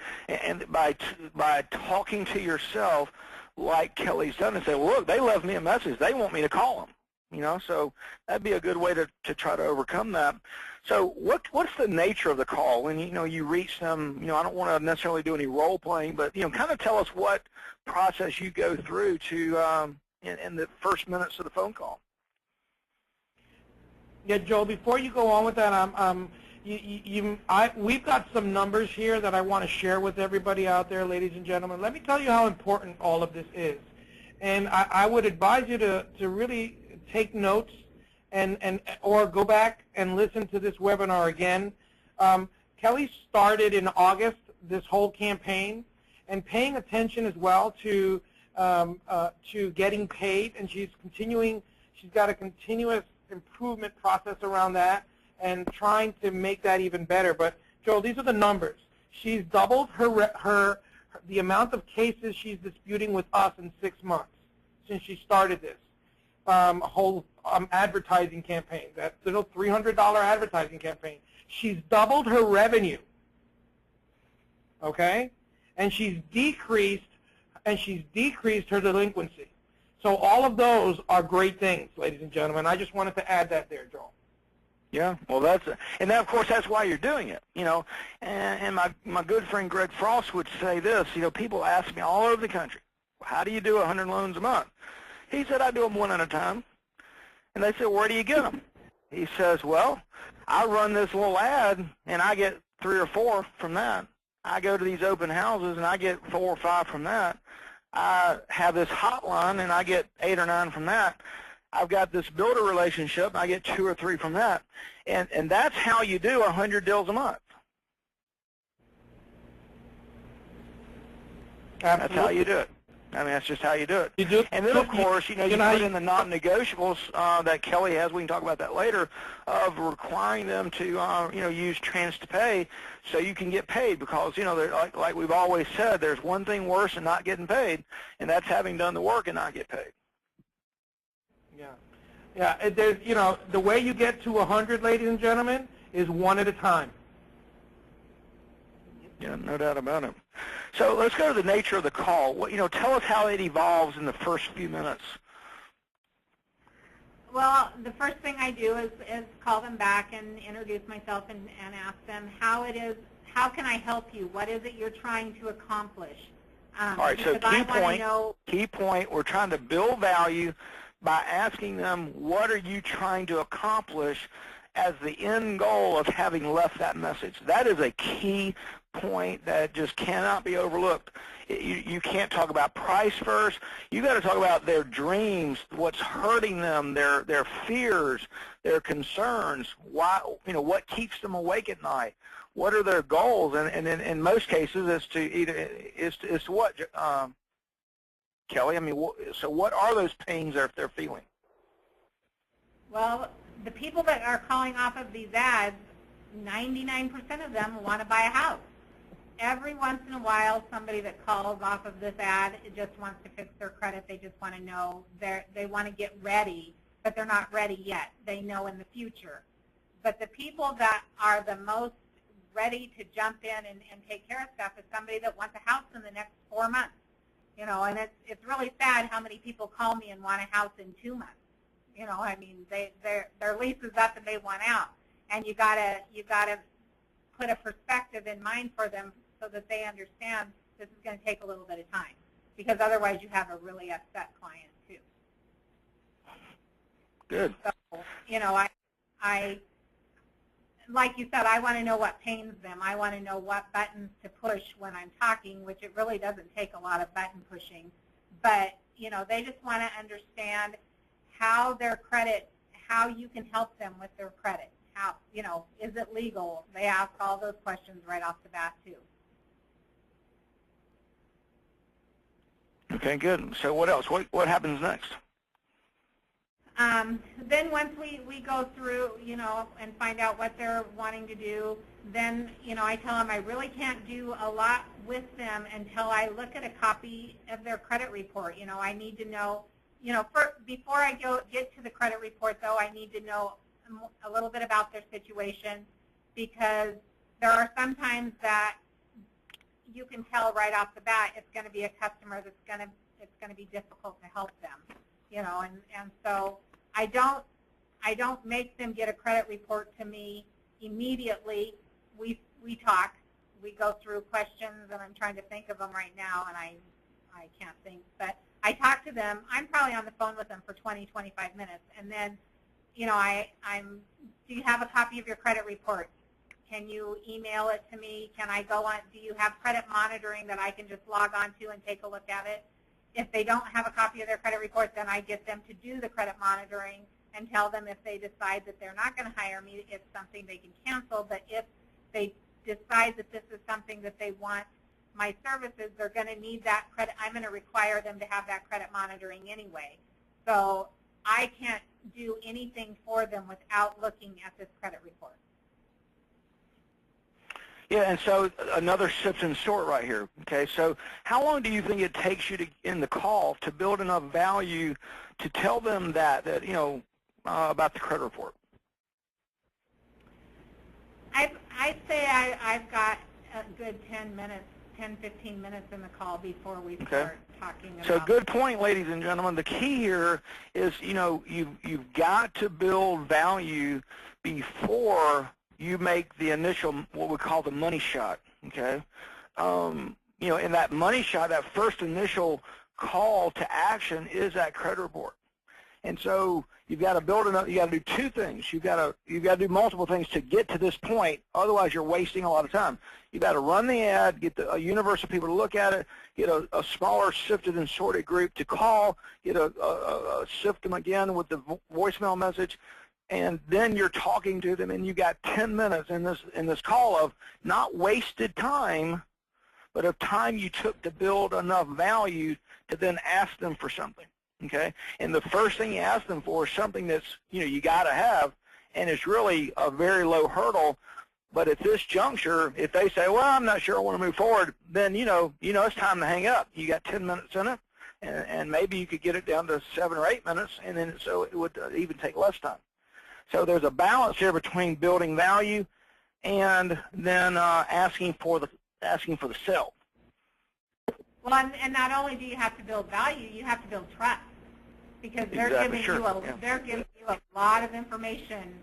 talking to yourself like Kelly's done and say, well, look, they left me a message. They want me to call them. So that'd be a good way to try to overcome that. So what's the nature of the call when you reach them? I don't want to necessarily do any role playing, but kind of tell us what process you go through to in the first minutes of the phone call. Yeah, Joel, before you go on with that, we've got some numbers here that I want to share with everybody out there, ladies and gentlemen. Let me tell you how important all of this is. And I would advise you to really take notes or go back and listen to this webinar again. Kelly started in August this whole campaign, and paying attention as well to getting paid, and she's got a continuous improvement process around that and trying to make that even better. But Joel, these are the numbers. She's doubled the amount of cases she's disputing with us in 6 months since she started this whole advertising campaign, that little $300 advertising campaign. She's doubled her revenue, okay? And she's decreased her delinquency. So all of those are great things, ladies and gentlemen. I just wanted to add that there, Joel. Yeah, well, and of course that's why you're doing it, And my good friend Greg Frost would say this, people ask me all over the country, how do you do 100 loans a month? He said, I do them one at a time. And they said, where do you get them? He says, well, I run this little ad and I get 3 or 4 from that. I go to these open houses and I get 4 or 5 from that. I have this hotline and I get 8 or 9 from that. I've got this builder relationship and I get 2 or 3 from that. And that's how you do 100 deals a month. Absolutely. That's how you do it. I mean, that's just how you do it. You do, and then, of course, you put in the non-negotiables that Kelly has. We can talk about that later, of requiring them to, use Trans2Pay so you can get paid because, like we've always said, there's one thing worse than not getting paid, and that's having done the work and not get paid. Yeah. Yeah, there's, the way you get to 100, ladies and gentlemen, is one at a time. Yeah, no doubt about it. So let's go to the nature of the call. Tell us how it evolves in the first few minutes. Well, the first thing I do is call them back and introduce myself and ask them how can I help you? What is it you're trying to accomplish? All right, so key point, we're trying to build value by asking them, what are you trying to accomplish as the end goal of having left that message? That is a key point that just cannot be overlooked. You can't talk about price first. You got to talk about their dreams, what's hurting them, their fears, their concerns. Why, what keeps them awake at night? What are their goals? And in most cases, is to what, Kelly? I mean, so what are those pains that they're feeling? Well, the people that are calling off of these ads, 99% of them want to buy a house. Every once in a while, somebody that calls off of this ad just wants to fix their credit. They just want to know they want to get ready, but they're not ready yet. They know in the future. But the people that are the most ready to jump in and take care of stuff is somebody that wants a house in the next 4 months. You know, and it's really sad how many people call me and want a house in 2 months. You know, I mean, their lease is up and they want out, and you gotta put a perspective in mind for them so that they understand this is going to take a little bit of time, because otherwise you have a really upset client too. Good. So, you know, I like you said, I want to know what pains them. I want to know what buttons to push when I'm talking, which it really doesn't take a lot of button pushing. But, you know, they just want to understand how their credit, how you can help them with their credit. How, you know, is it legal? They ask all those questions right off the bat, too. Okay, good. So what else? What happens next? Then once we go through, you know, and find out what they're wanting to do, then, you know, I tell them I really can't do a lot with them until I look at a copy of their credit report. You know, I need to know, you know, before I get to the credit report, though, I need to know a little bit about their situation, because there are some times that you can tell right off the bat it's going to be a customer that's it's going to be difficult to help them. You know, and so I don't make them get a credit report to me immediately. We talk, we go through questions, and I'm trying to think of them right now, and I can't think. But I talk to them. I'm probably on the phone with them for 20, 25 minutes, and then, you know, do you have a copy of your credit report? Can you email it to me? Can I go on? Do you have credit monitoring that I can just log on to and take a look at it? If they don't have a copy of their credit report, then I get them to do the credit monitoring and tell them if they decide that they're not going to hire me, it's something they can cancel. But if they decide that this is something that they want my services, they're going to need that credit. I'm going to require them to have that credit monitoring anyway. So I can't do anything for them without looking at this credit report. Yeah, and so another sift and sort right here. Okay, so how long do you think it takes you to, in the call, to build enough value to tell them that you know, about the credit report? I'd say I've got a good 10 minutes, 10, 15 minutes in the call before we start talking about. So good point, ladies and gentlemen. The key here is, you know, you've got to build value before you make the initial, what we call the money shot, okay? You know, in that money shot, that first initial call to action is that credit report. And so you've got to build enough, you got to do two things. You've got to do multiple things to get to this point, otherwise you're wasting a lot of time. You've got to run the ad, get a universe of people to look at it, get a smaller sifted and sorted group to call, get sift them again with the voicemail message, and then you're talking to them, and you got 10 minutes in this call of not wasted time, but of time you took to build enough value to then ask them for something. Okay, and the first thing you ask them for is something that's, you know, you got to have, and it's really a very low hurdle. But at this juncture, if they say, well, I'm not sure I want to move forward, then you know it's time to hang up. You got 10 minutes in it, and maybe you could get it down to 7 or 8 minutes, and then so it would even take less time. So there's a balance here between building value and then asking for the sale. Well, and not only do you have to build value, you have to build trust, because they're giving you a lot of information,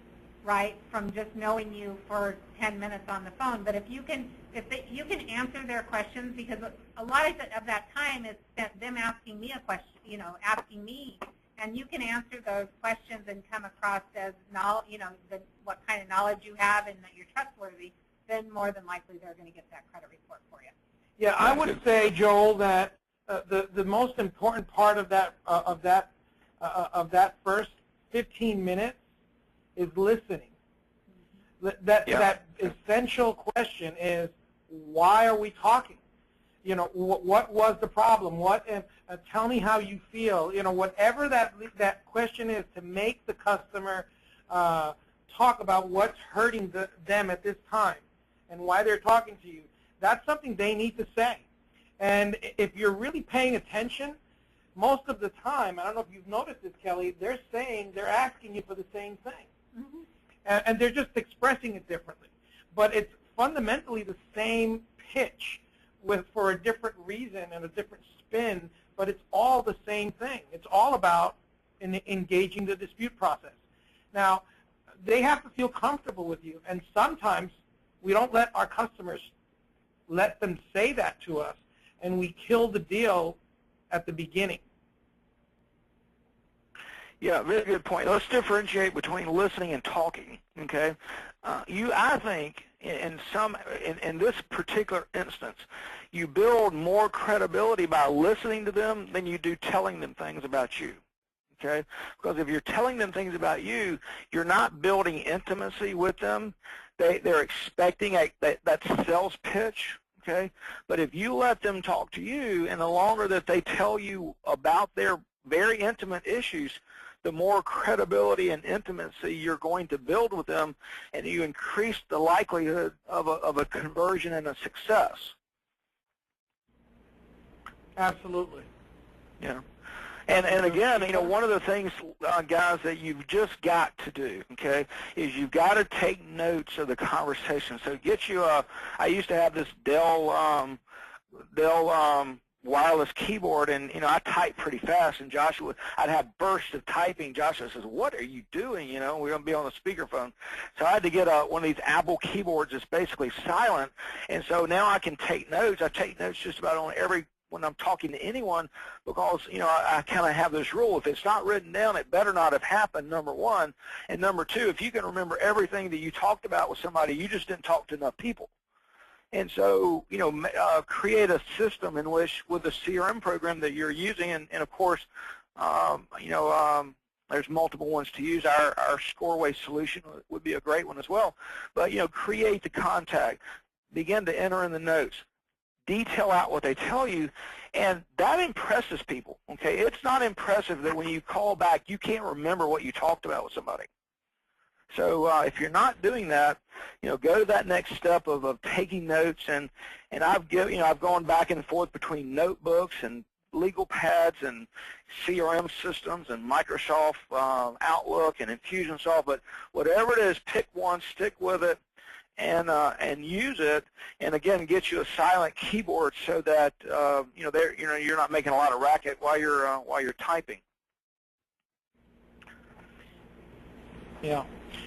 right, from just knowing you for 10 minutes on the phone. But if you can answer their questions, because a lot of that time is spent them asking me a question, you know, asking me, and you can answer those questions and come across as knowledge, you know, what kind of knowledge you have and that you're trustworthy, then more than likely they're going to get that credit report for you. Yeah, I would say, Joel, that the most important part of that first 15 minutes is listening. That essential question is, why are we talking? You know, what was the problem? Tell me how you feel. You know, whatever that question is, to make the customer talk about what's hurting them at this time and why they're talking to you. That's something they need to say. And if you're really paying attention, most of the time, I don't know if you've noticed this, Kelly, they're asking you for the same thing. Mm-hmm. and they're just expressing it differently. But it's fundamentally the same pitch for a different reason and a different spin, but it's all the same thing. It's all about engaging the dispute process. Now, they have to feel comfortable with you, and sometimes we don't let our customers let them say that to us, and we kill the deal at the beginning. Yeah, very good point. Let's differentiate between listening and talking. Okay, I think in this particular instance, you build more credibility by listening to them than you do telling them things about you. Okay, because if you're telling them things about you, you're not building intimacy with them. They're expecting that sales pitch. Okay, but if you let them talk to you, and the longer that they tell you about their very intimate issues, the more credibility and intimacy you're going to build with them, and you increase the likelihood of a conversion and a success. Absolutely. Yeah. And again, one of the things, guys, that you've just got to do, okay, is you've got to take notes of the conversation. So get you I used to have this Dell wireless keyboard, and I type pretty fast, and Joshua, I'd have bursts of typing. Joshua says, "What are you doing? We're going to be on the speakerphone." So I had to get one of these Apple keyboards that's basically silent, and so now I can take notes. I take notes just about on when I'm talking to anyone, because I kind of have this rule: if it's not written down, it better not have happened, number one. And number two, if you can remember everything that you talked about with somebody, you just didn't talk to enough people. And so, create a system in which, with the CRM program that you're using, and of course, there's multiple ones to use. Our Scoreinc solution would be a great one as well. But, create the contact, begin to enter in the notes, detail out what they tell you, and that impresses people, okay? It's not impressive that when you call back, you can't remember what you talked about with somebody. So if you're not doing that, go to that next step of taking notes, and I've gone back and forth between notebooks and legal pads and CRM systems and Microsoft Outlook and Infusionsoft, but whatever it is, pick one, stick with it, and use it, and again, get you a silent keyboard so that you're not making a lot of racket while you're typing. Yeah.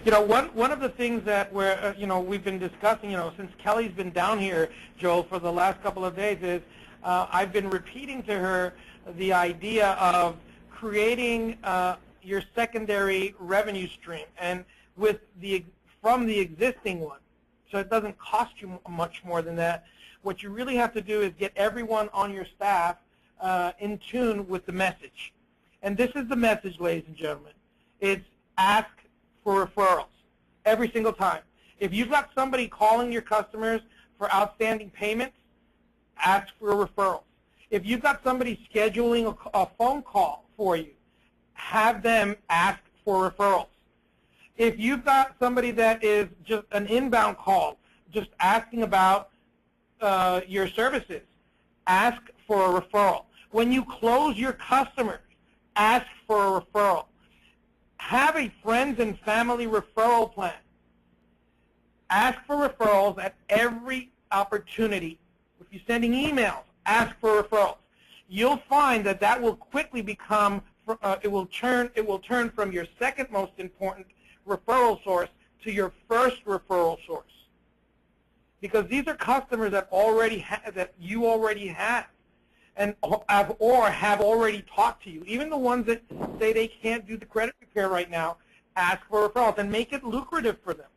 One of the things that we've been discussing, since Kelly's been down here, Joel, for the last couple of days, is I've been repeating to her the idea of creating your secondary revenue stream, and from the existing one, so it doesn't cost you much more than that. What you really have to do is get everyone on your staff in tune with the message, and this is the message, ladies and gentlemen. It's ask for referrals every single time. If you've got somebody calling your customers for outstanding payments, ask for referrals. If you've got somebody scheduling a phone call for you, have them ask for referrals. If you've got somebody that is just an inbound call, just asking about your services, ask for a referral. When you close your customers, ask for a referral. Have a friends and family referral plan. Ask for referrals at every opportunity. If you're sending emails, ask for referrals. You'll find that will quickly become, it will turn from your second most important referral source to your first referral source. Because these are customers that you already have, and have already talked to you. Even the ones that say they can't do the credit repair right now, ask for referrals and make it lucrative for them.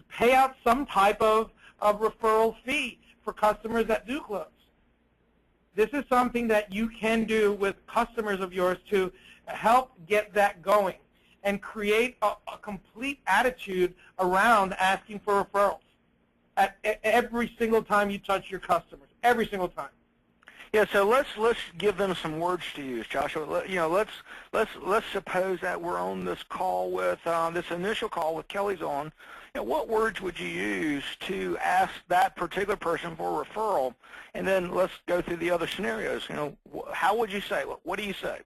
Pay out some type of referral fee for customers that do close. This is something that you can do with customers of yours to help get that going and create a complete attitude around asking for referrals at every single time you touch your customers, every single time. Yeah, so let's give them some words to use, Joshua. Let's suppose that we're on this call with this initial call with Kelly's on. What words would you use to ask that particular person for a referral? And then let's go through the other scenarios. How would you say? What do you say?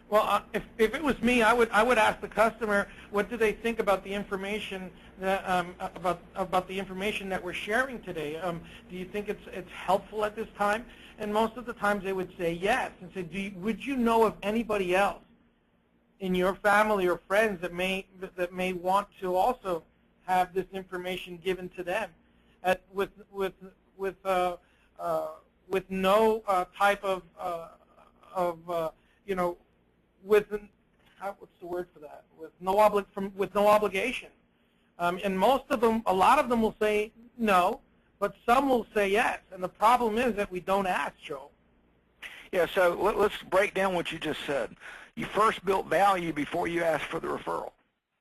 Well, if it was me, I would ask the customer, what do they think about the information that about the information that we're sharing today? Do you think it's helpful at this time? And most of the times they would say yes, and say, would you know of anybody else in your family or friends that may want to also have this information given to them with no type of with what's the word for that? With no obligation. And most of them, a lot of them will say no, but some will say yes. And the problem is that we don't ask, Joe. Yeah. So let's break down what you just said. You first built value before you asked for the referral.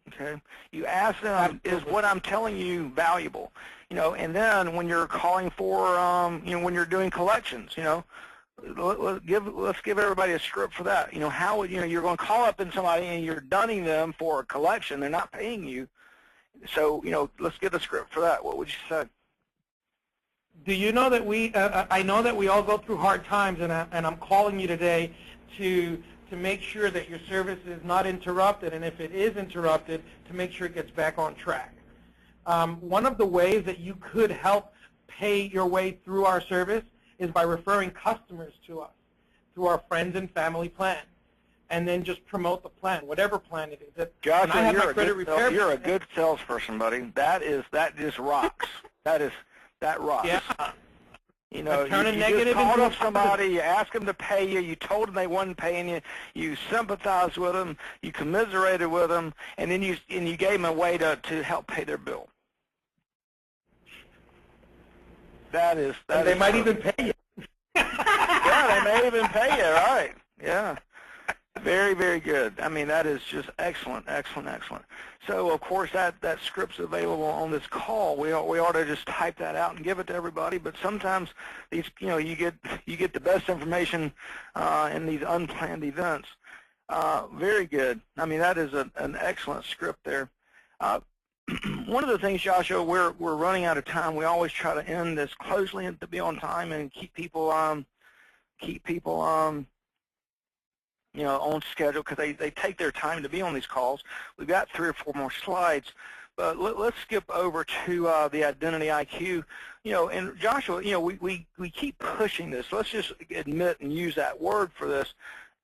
Okay. You ask them, is what I'm telling you valuable? And then when you're calling for, when you're doing collections, let's give everybody a script for that. How would you're going to call up in somebody and you're dunning them for a collection. They're not paying you. So let's get a script for that. What would you say? Do you know that I know that we all go through hard times, and I'm calling you today to make sure that your service is not interrupted, and if it is interrupted, to make sure it gets back on track. One of the ways that you could help pay your way through our service is by referring customers to us, through our friends and family plan, and then just promote the plan, whatever plan it is. Joshua, you're a good salesperson, buddy. That just rocks. That rocks. Yeah. You just called up somebody, you asked them to pay you, you told them they wasn't paying you, you sympathized with them, you commiserated with them, and then you gave them a way to help pay their bill. They might even pay you. Yeah, they may even pay you, right. Yeah. Very, very good. I mean, that is just excellent, excellent, excellent. So, of course, that script's available on this call. We ought to just type that out and give it to everybody. But sometimes these, you get the best information in these unplanned events. Very good. I mean, that is an excellent script there. One of the things, Joshua, we're running out of time. We always try to end this closely and to be on time and keep people on schedule, because they take their time to be on these calls. We've got 3 or 4 more slides, but let's skip over to the identity IQ. And Joshua, we keep pushing this. Let's just admit and use that word for this.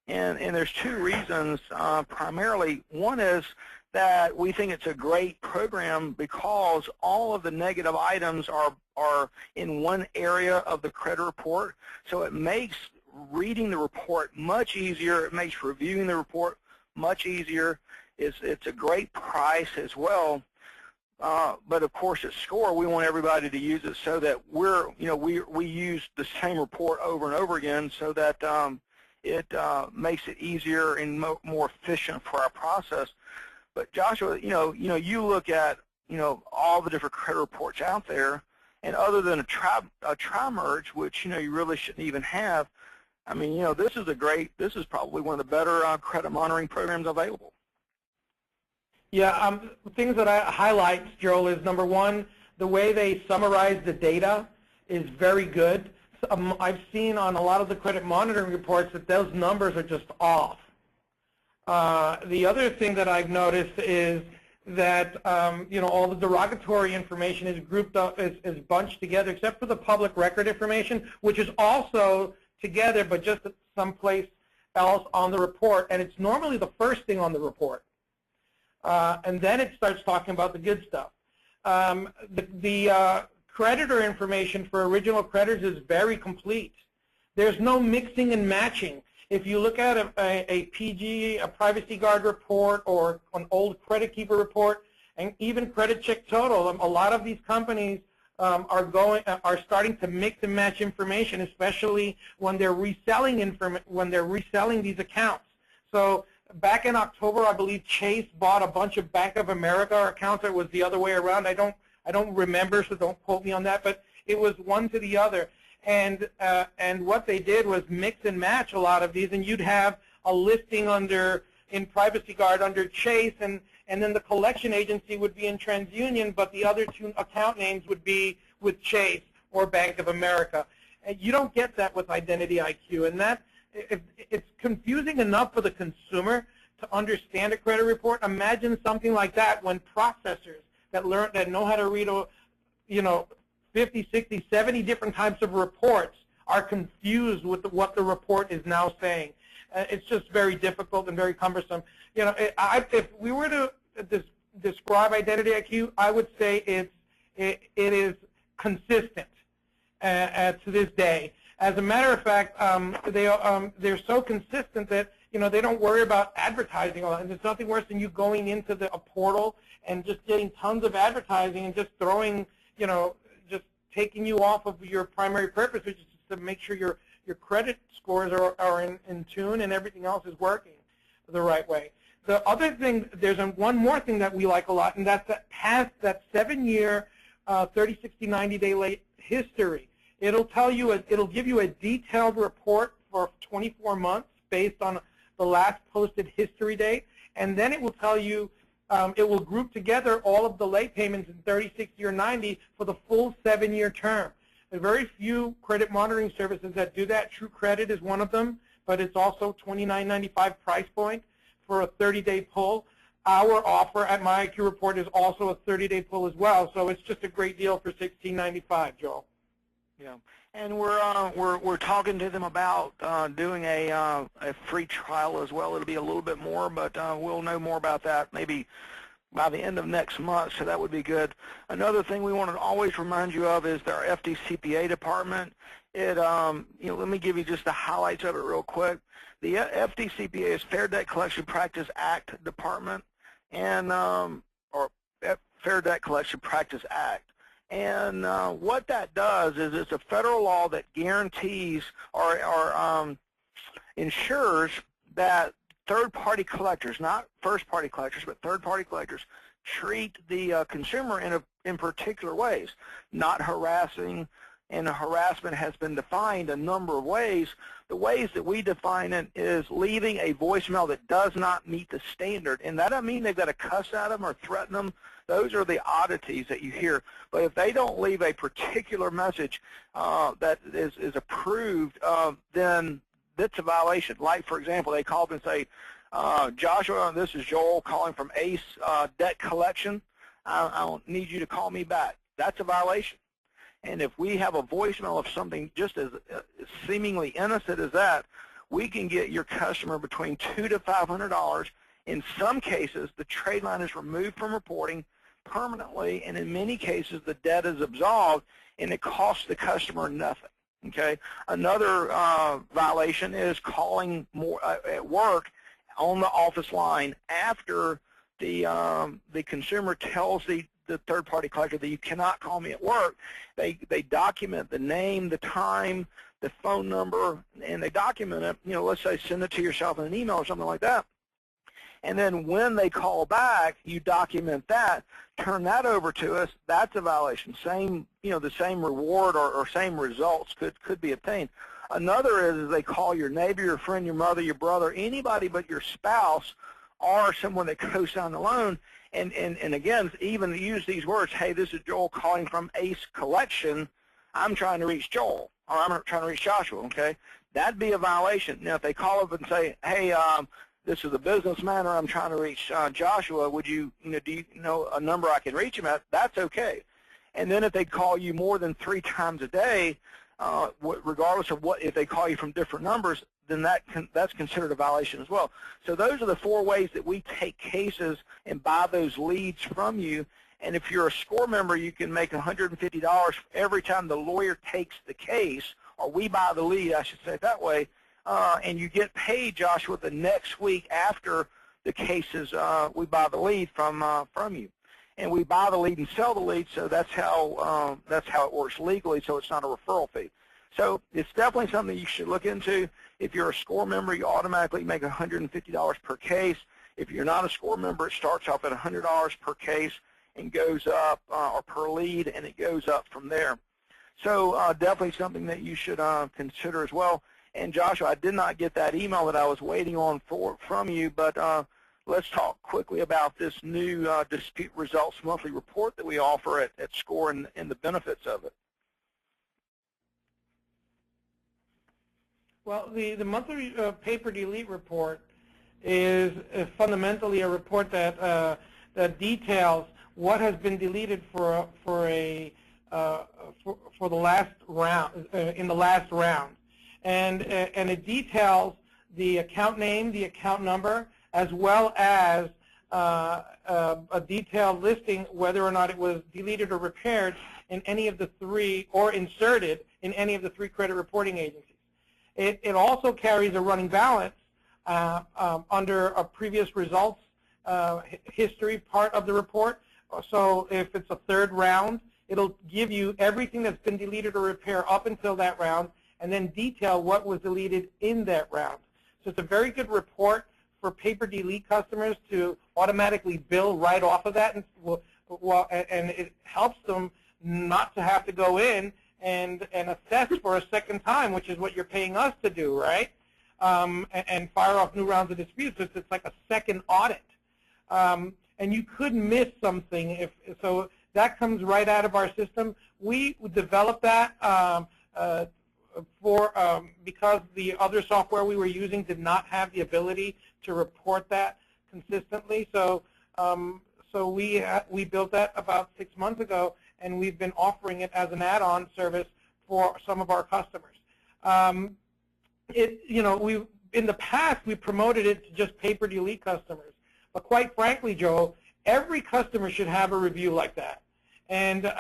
And there's 2 reasons. Primarily, one is that we think it's a great program because all of the negative items are in one area of the credit report, so it makes reading the report much easier. It makes reviewing the report much easier. It's a great price as well. But of course, at Score, we want everybody to use it so that we use the same report over and over again, so that it makes it easier and more efficient for our process. But Joshua, you look at all the different credit reports out there, and other than a tri-merge, which you really shouldn't even have. I mean, this is probably one of the better credit monitoring programs available. Yeah, things that I highlight, Joel, is number 1, the way they summarize the data is very good. I've seen on a lot of the credit monitoring reports that those numbers are just off. The other thing that I've noticed is that all the derogatory information is grouped up, is bunched together, except for the public record information, which is also together, but just someplace else on the report, and it's normally the first thing on the report. And then it starts talking about the good stuff. The creditor information for original creditors is very complete. There's no mixing and matching. If you look at a PG, a Privacy Guard report, or an old Credit Keeper report, and even Credit Check Total, a lot of these companies are starting to mix and match information, especially when they're reselling these accounts. So back in October, I believe Chase bought a bunch of Bank of America accounts. It was the other way around. I don't remember, so don't quote me on that. But it was one to the other. And what they did was mix and match a lot of these, and you'd have a listing in Privacy Guard under Chase, and then the collection agency would be in TransUnion, but the other 2 account names would be with Chase or Bank of America. And you don't get that with Identity IQ, and it's confusing enough for the consumer to understand a credit report. Imagine something like that when processors that know how to read, 50, 60, 70 different types of reports are confused with what the report is now saying. It's just very difficult and very cumbersome. If we were to describe Identity IQ, I would say it is consistent to this day. As a matter of fact, they're so consistent that they don't worry about advertising a lot. And there's nothing worse than you going into a portal and just getting tons of advertising and just throwing, just taking you off of your primary purpose, which is to make sure your credit scores are in tune and everything else is working the right way. The other thing, there's one more thing that we like a lot, and that's that 7-year 30, 60, 90-day late history. It'll give you a detailed report for 24 months based on the last posted history date, and then it will tell you, it will group together all of the late payments in 30, 60, or 90 for the full 7-year term. There are very few credit monitoring services that do that. True Credit is one of them, but it's also $29.95 price point for a 30-day pull. Our offer at My IQ Report is also a 30-day pull as well, so it's just a great deal for $16.95, Joel. Yeah, and we're talking to them about doing a free trial as well. It'll be a little bit more, but we'll know more about that maybe by the end of next month, so that would be good. Another thing we want to always remind you of is our FDCPA department. Let me give you just the highlights of it real quick. The FDCPA is Fair Debt Collection Practice Act Department, and or Fair Debt Collection Practice Act. And what that does is it's a federal law that guarantees or ensures that third-party collectors, not first-party collectors, but third-party collectors, treat the consumer in particular ways, not harassing. And harassment has been defined a number of ways. The ways that we define it is leaving a voicemail that does not meet the standard. And that doesn't mean they've got to cuss at them or threaten them. Those are the oddities that you hear. But if they don't leave a particular message that is approved, then that's a violation. Like, for example, they called and say, Joshua, this is Joel calling from ACE Debt Collection. I need you to call me back. That's a violation. And if we have a voicemail of something just as seemingly innocent as that, we can get your customer between $200 to $500. In some cases, the trade line is removed from reporting permanently, and in many cases, the debt is absolved, and it costs the customer nothing. Okay. Another violation is calling more at work on the office line after the consumer tells the third-party collector that you cannot call me at work. They document the name, the time, the phone number, and they document it. Let's say send it to yourself in an email or something like that. And then when they call back, you document that, turn that over to us. That's a violation. The same reward or same results could be obtained. Another is they call your neighbor, your friend, your mother, your brother, anybody but your spouse or someone that co-signed the loan, and again, even use these words, hey, this is Joel calling from ACE Collection. I'm trying to reach Joel, or I'm trying to reach Joshua, okay? That'd be a violation. Now, if they call up and say, hey, this is a business matter, I'm trying to reach Joshua, do you know a number I can reach him at? That's okay. And then if they call you more than 3 times a day, regardless of if they call you from different numbers, then that's considered a violation as well. So those are the 4 ways that we take cases and buy those leads from you. And if you're a SCORE member, you can make $150 every time the lawyer takes the case, or we buy the lead, I should say it that way, and you get paid, Joshua, the next week after the cases we buy the lead from you. And we buy the lead and sell the lead, so that's how it works legally, so it's not a referral fee. So it's definitely something you should look into. If you're a SCORE member, you automatically make $150 per case. If you're not a SCORE member, it starts off at $100 per case and goes up, or per lead, and it goes up from there. So definitely something that you should consider as well. And Joshua, I did not get that email that I was waiting on from you, but let's talk quickly about this new dispute results monthly report that we offer at SCORE and the benefits of it. Well, the monthly paper delete report is fundamentally a report that details what has been deleted for the last round in the last round, and it details the account name, the account number, as well as a detailed listing whether or not it was deleted or repaired in any of the three, or inserted in any of the three credit reporting agencies. It also carries a running balance under a previous results history part of the report. So if it's a third round, it'll give you everything that's been deleted or repaired up until that round, and then detail what was deleted in that round. So it's a very good report for paper delete customers to automatically bill right off of that, and it helps them not to have to go in and assess for a second time, which is what you're paying us to do, right? And fire off new rounds of disputes. It's like a second audit. And you could miss something. So that comes right out of our system. We developed that because the other software we were using did not have the ability to report that consistently. So we built that about 6 months ago, and we've been offering it as an add-on service for some of our customers. In the past, we promoted it to just paper delete customers. But quite frankly, Joe, every customer should have a review like that. And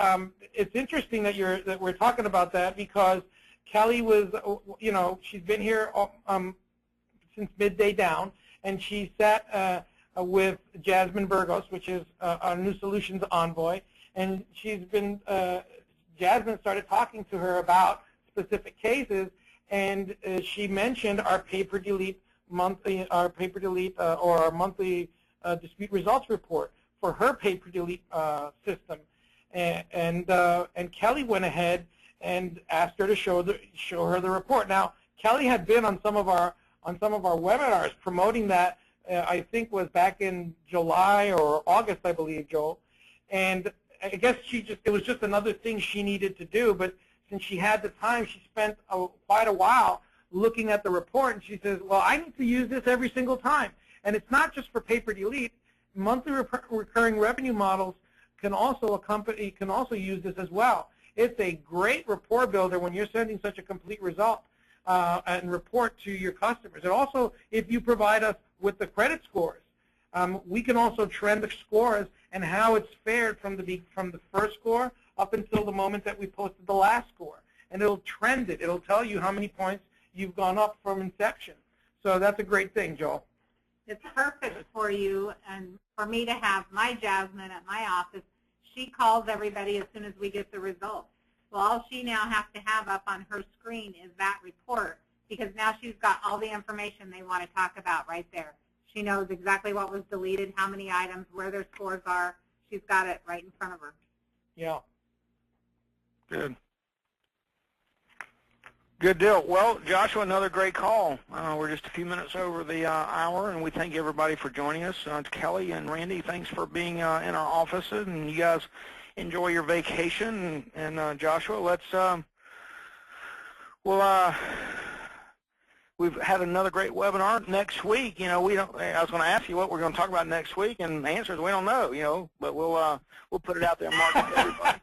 it's interesting that we're talking about that, because Kelly was, she's been here since midday down, and she sat with Jasmine Burgos, which is our new solutions envoy, and Jasmine started talking to her about specific cases, and she mentioned our paper delete monthly, or our monthly dispute results report for her paper delete system, and Kelly went ahead and asked her to show her the report. Now, Kelly had been on some of our webinars promoting that. I think was back in July or August, I believe, Joel. And I guess it was just another thing she needed to do. But since she had the time, she spent quite a while looking at the report, and she says, well, I need to use this every single time. And it's not just for paper delete. Monthly recurring revenue models can also use this as well. It's a great rapport builder when you're sending such a complete result and report to your customers. And also, if you provide us with the credit scores, we can also trend the scores and how it's fared from the first score up until the moment that we posted the last score. And it'll trend it. It'll tell you how many points you've gone up from inception. So that's a great thing, Joel. It's perfect for you and for me to have my Jasmine at my office. She calls everybody as soon as we get the results. Well, all she now has to have up on her screen is that report, because now she's got all the information they want to talk about right there. She knows exactly what was deleted, how many items, where their scores are. She's got it right in front of her. Yeah. Good. Good deal. Well, Joshua, another great call. We're just a few minutes over the hour, and we thank everybody for joining us. To Kelly and Randy, thanks for being in our offices, and you guys enjoy your vacation. And Joshua, we've had another great webinar next week. I was going to ask you what we're going to talk about next week, and the answer is we don't know. But we'll put it out there and mark it to everybody.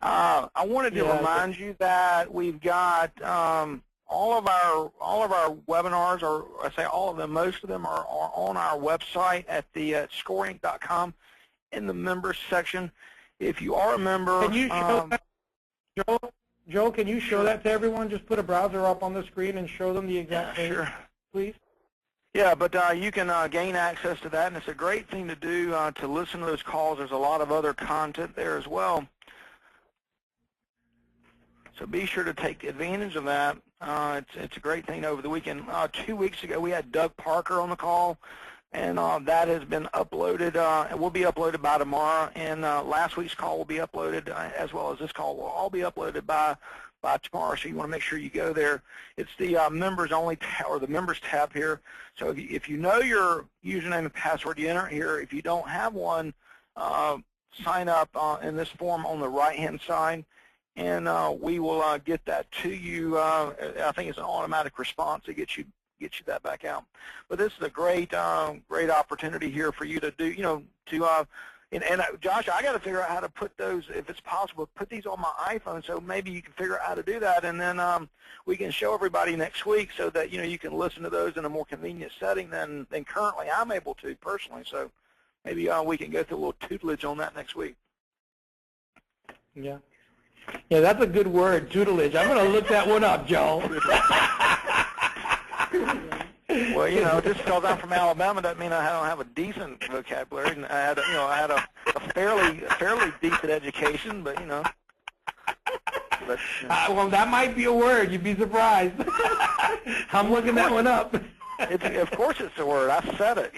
I wanted to remind you that we've got all of our webinars, or I say all of them, most of them are on our website at the Scoreinc.com in the members section. If you are a member, can you show that, Joe, can you show that to everyone? Just put a browser up on the screen and show them the exact page, sure, please. Yeah, but you can gain access to that, and it's a great thing to do to listen to those calls. There's a lot of other content there as well. So be sure to take advantage of that. It's a great thing over the weekend. 2 weeks ago, we had Doug Parker on the call, and that has been uploaded. It will be uploaded by tomorrow, and last week's call will be uploaded, as well as this call will all be uploaded by tomorrow. So you want to make sure you go there. It's the members only or the members tab here. So if you know your username and password, you enter it here. If you don't have one, sign up in this form on the right-hand side. and we will get that to you. I think it's an automatic response to get you that back out. But this is a great great opportunity here for you to do, and Josh, I got to figure out how to put those, if it's possible, put these on my iPhone, so maybe you can figure out how to do that, and then we can show everybody next week so that you can listen to those in a more convenient setting than currently I'm able to personally. So maybe we can go through a little tutelage on that next week. Yeah. Yeah, that's a good word, tutelage. I'm going to look that one up, Joe. Well, just because I'm from Alabama doesn't mean I don't have a decent vocabulary. And I had a fairly decent education, but well, that might be a word. You'd be surprised. I'm looking that one up. Of course, it's a word. I said it.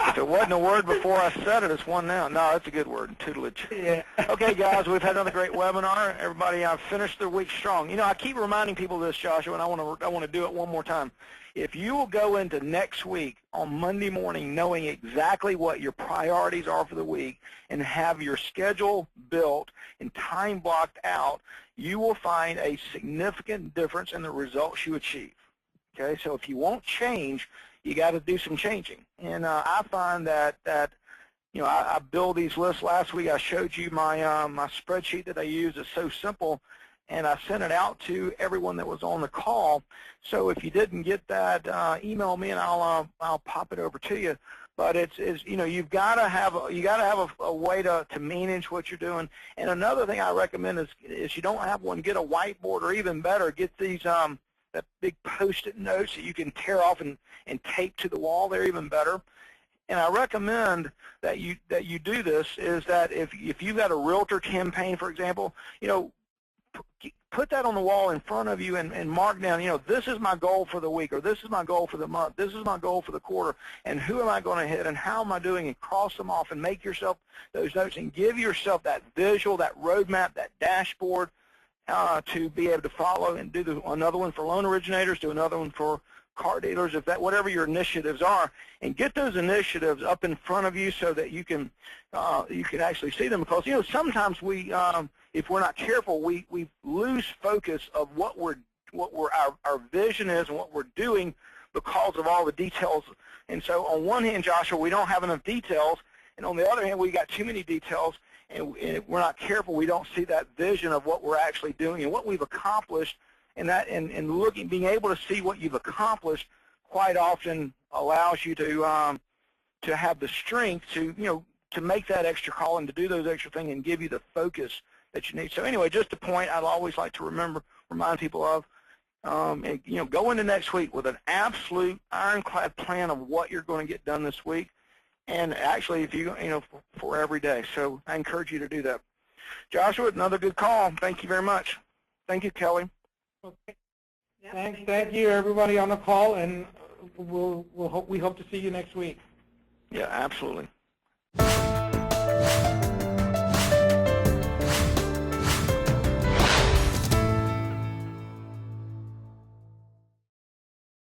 If it wasn't a word before I said it, it's one now. No, it's a good word, tutelage. Yeah. Okay, guys, we've had another great webinar. Everybody, finished their week strong. I keep reminding people of this, Joshua, and I want to do it one more time. If you will go into next week on Monday morning knowing exactly what your priorities are for the week and have your schedule built and time blocked out, you will find a significant difference in the results you achieve. Okay, so if you won't change, you got to do some changing. And I find that I build these lists. Last week I showed you my my spreadsheet that I use. It's so simple, and I sent it out to everyone that was on the call. So if you didn't get that, email me and I'll pop it over to you. But it's you've got to have a way to manage what you're doing. And another thing I recommend is you don't have one, get a whiteboard, or even better, get these that big Post-it notes that you can tear off and tape to the wall. They're even better. And I recommend that you do this, is that if you've got a realtor campaign, for example, put that on the wall in front of you and mark down, this is my goal for the week, or this is my goal for the month, this is my goal for the quarter, and who am I going to hit, and how am I doing, and cross them off and make yourself those notes and give yourself that visual, that roadmap, that dashboard to be able to follow, and do another one for loan originators, do another one for car dealers, whatever your initiatives are, and get those initiatives up in front of you so that you can actually see them. Because sometimes we, if we're not careful, we lose focus of what our vision is and what we're doing because of all the details. And so on one hand, Joshua, we don't have enough details, and on the other hand, we got too many details, and if we're not careful, we don't see that vision of what we're actually doing and what we've accomplished. And being able to see what you've accomplished quite often allows you to have the strength to make that extra call and to do those extra things and give you the focus that you need. So anyway, just a point I'd always like to remind people of. And, go into next week with an absolute ironclad plan of what you're going to get done this week, and actually, if for every day. So I encourage you to do that. Joshua, another good call. Thank you very much. Thank you, Kelly. Okay. Yep, thank you, everybody on the call, and we hope to see you next week. Yeah, absolutely.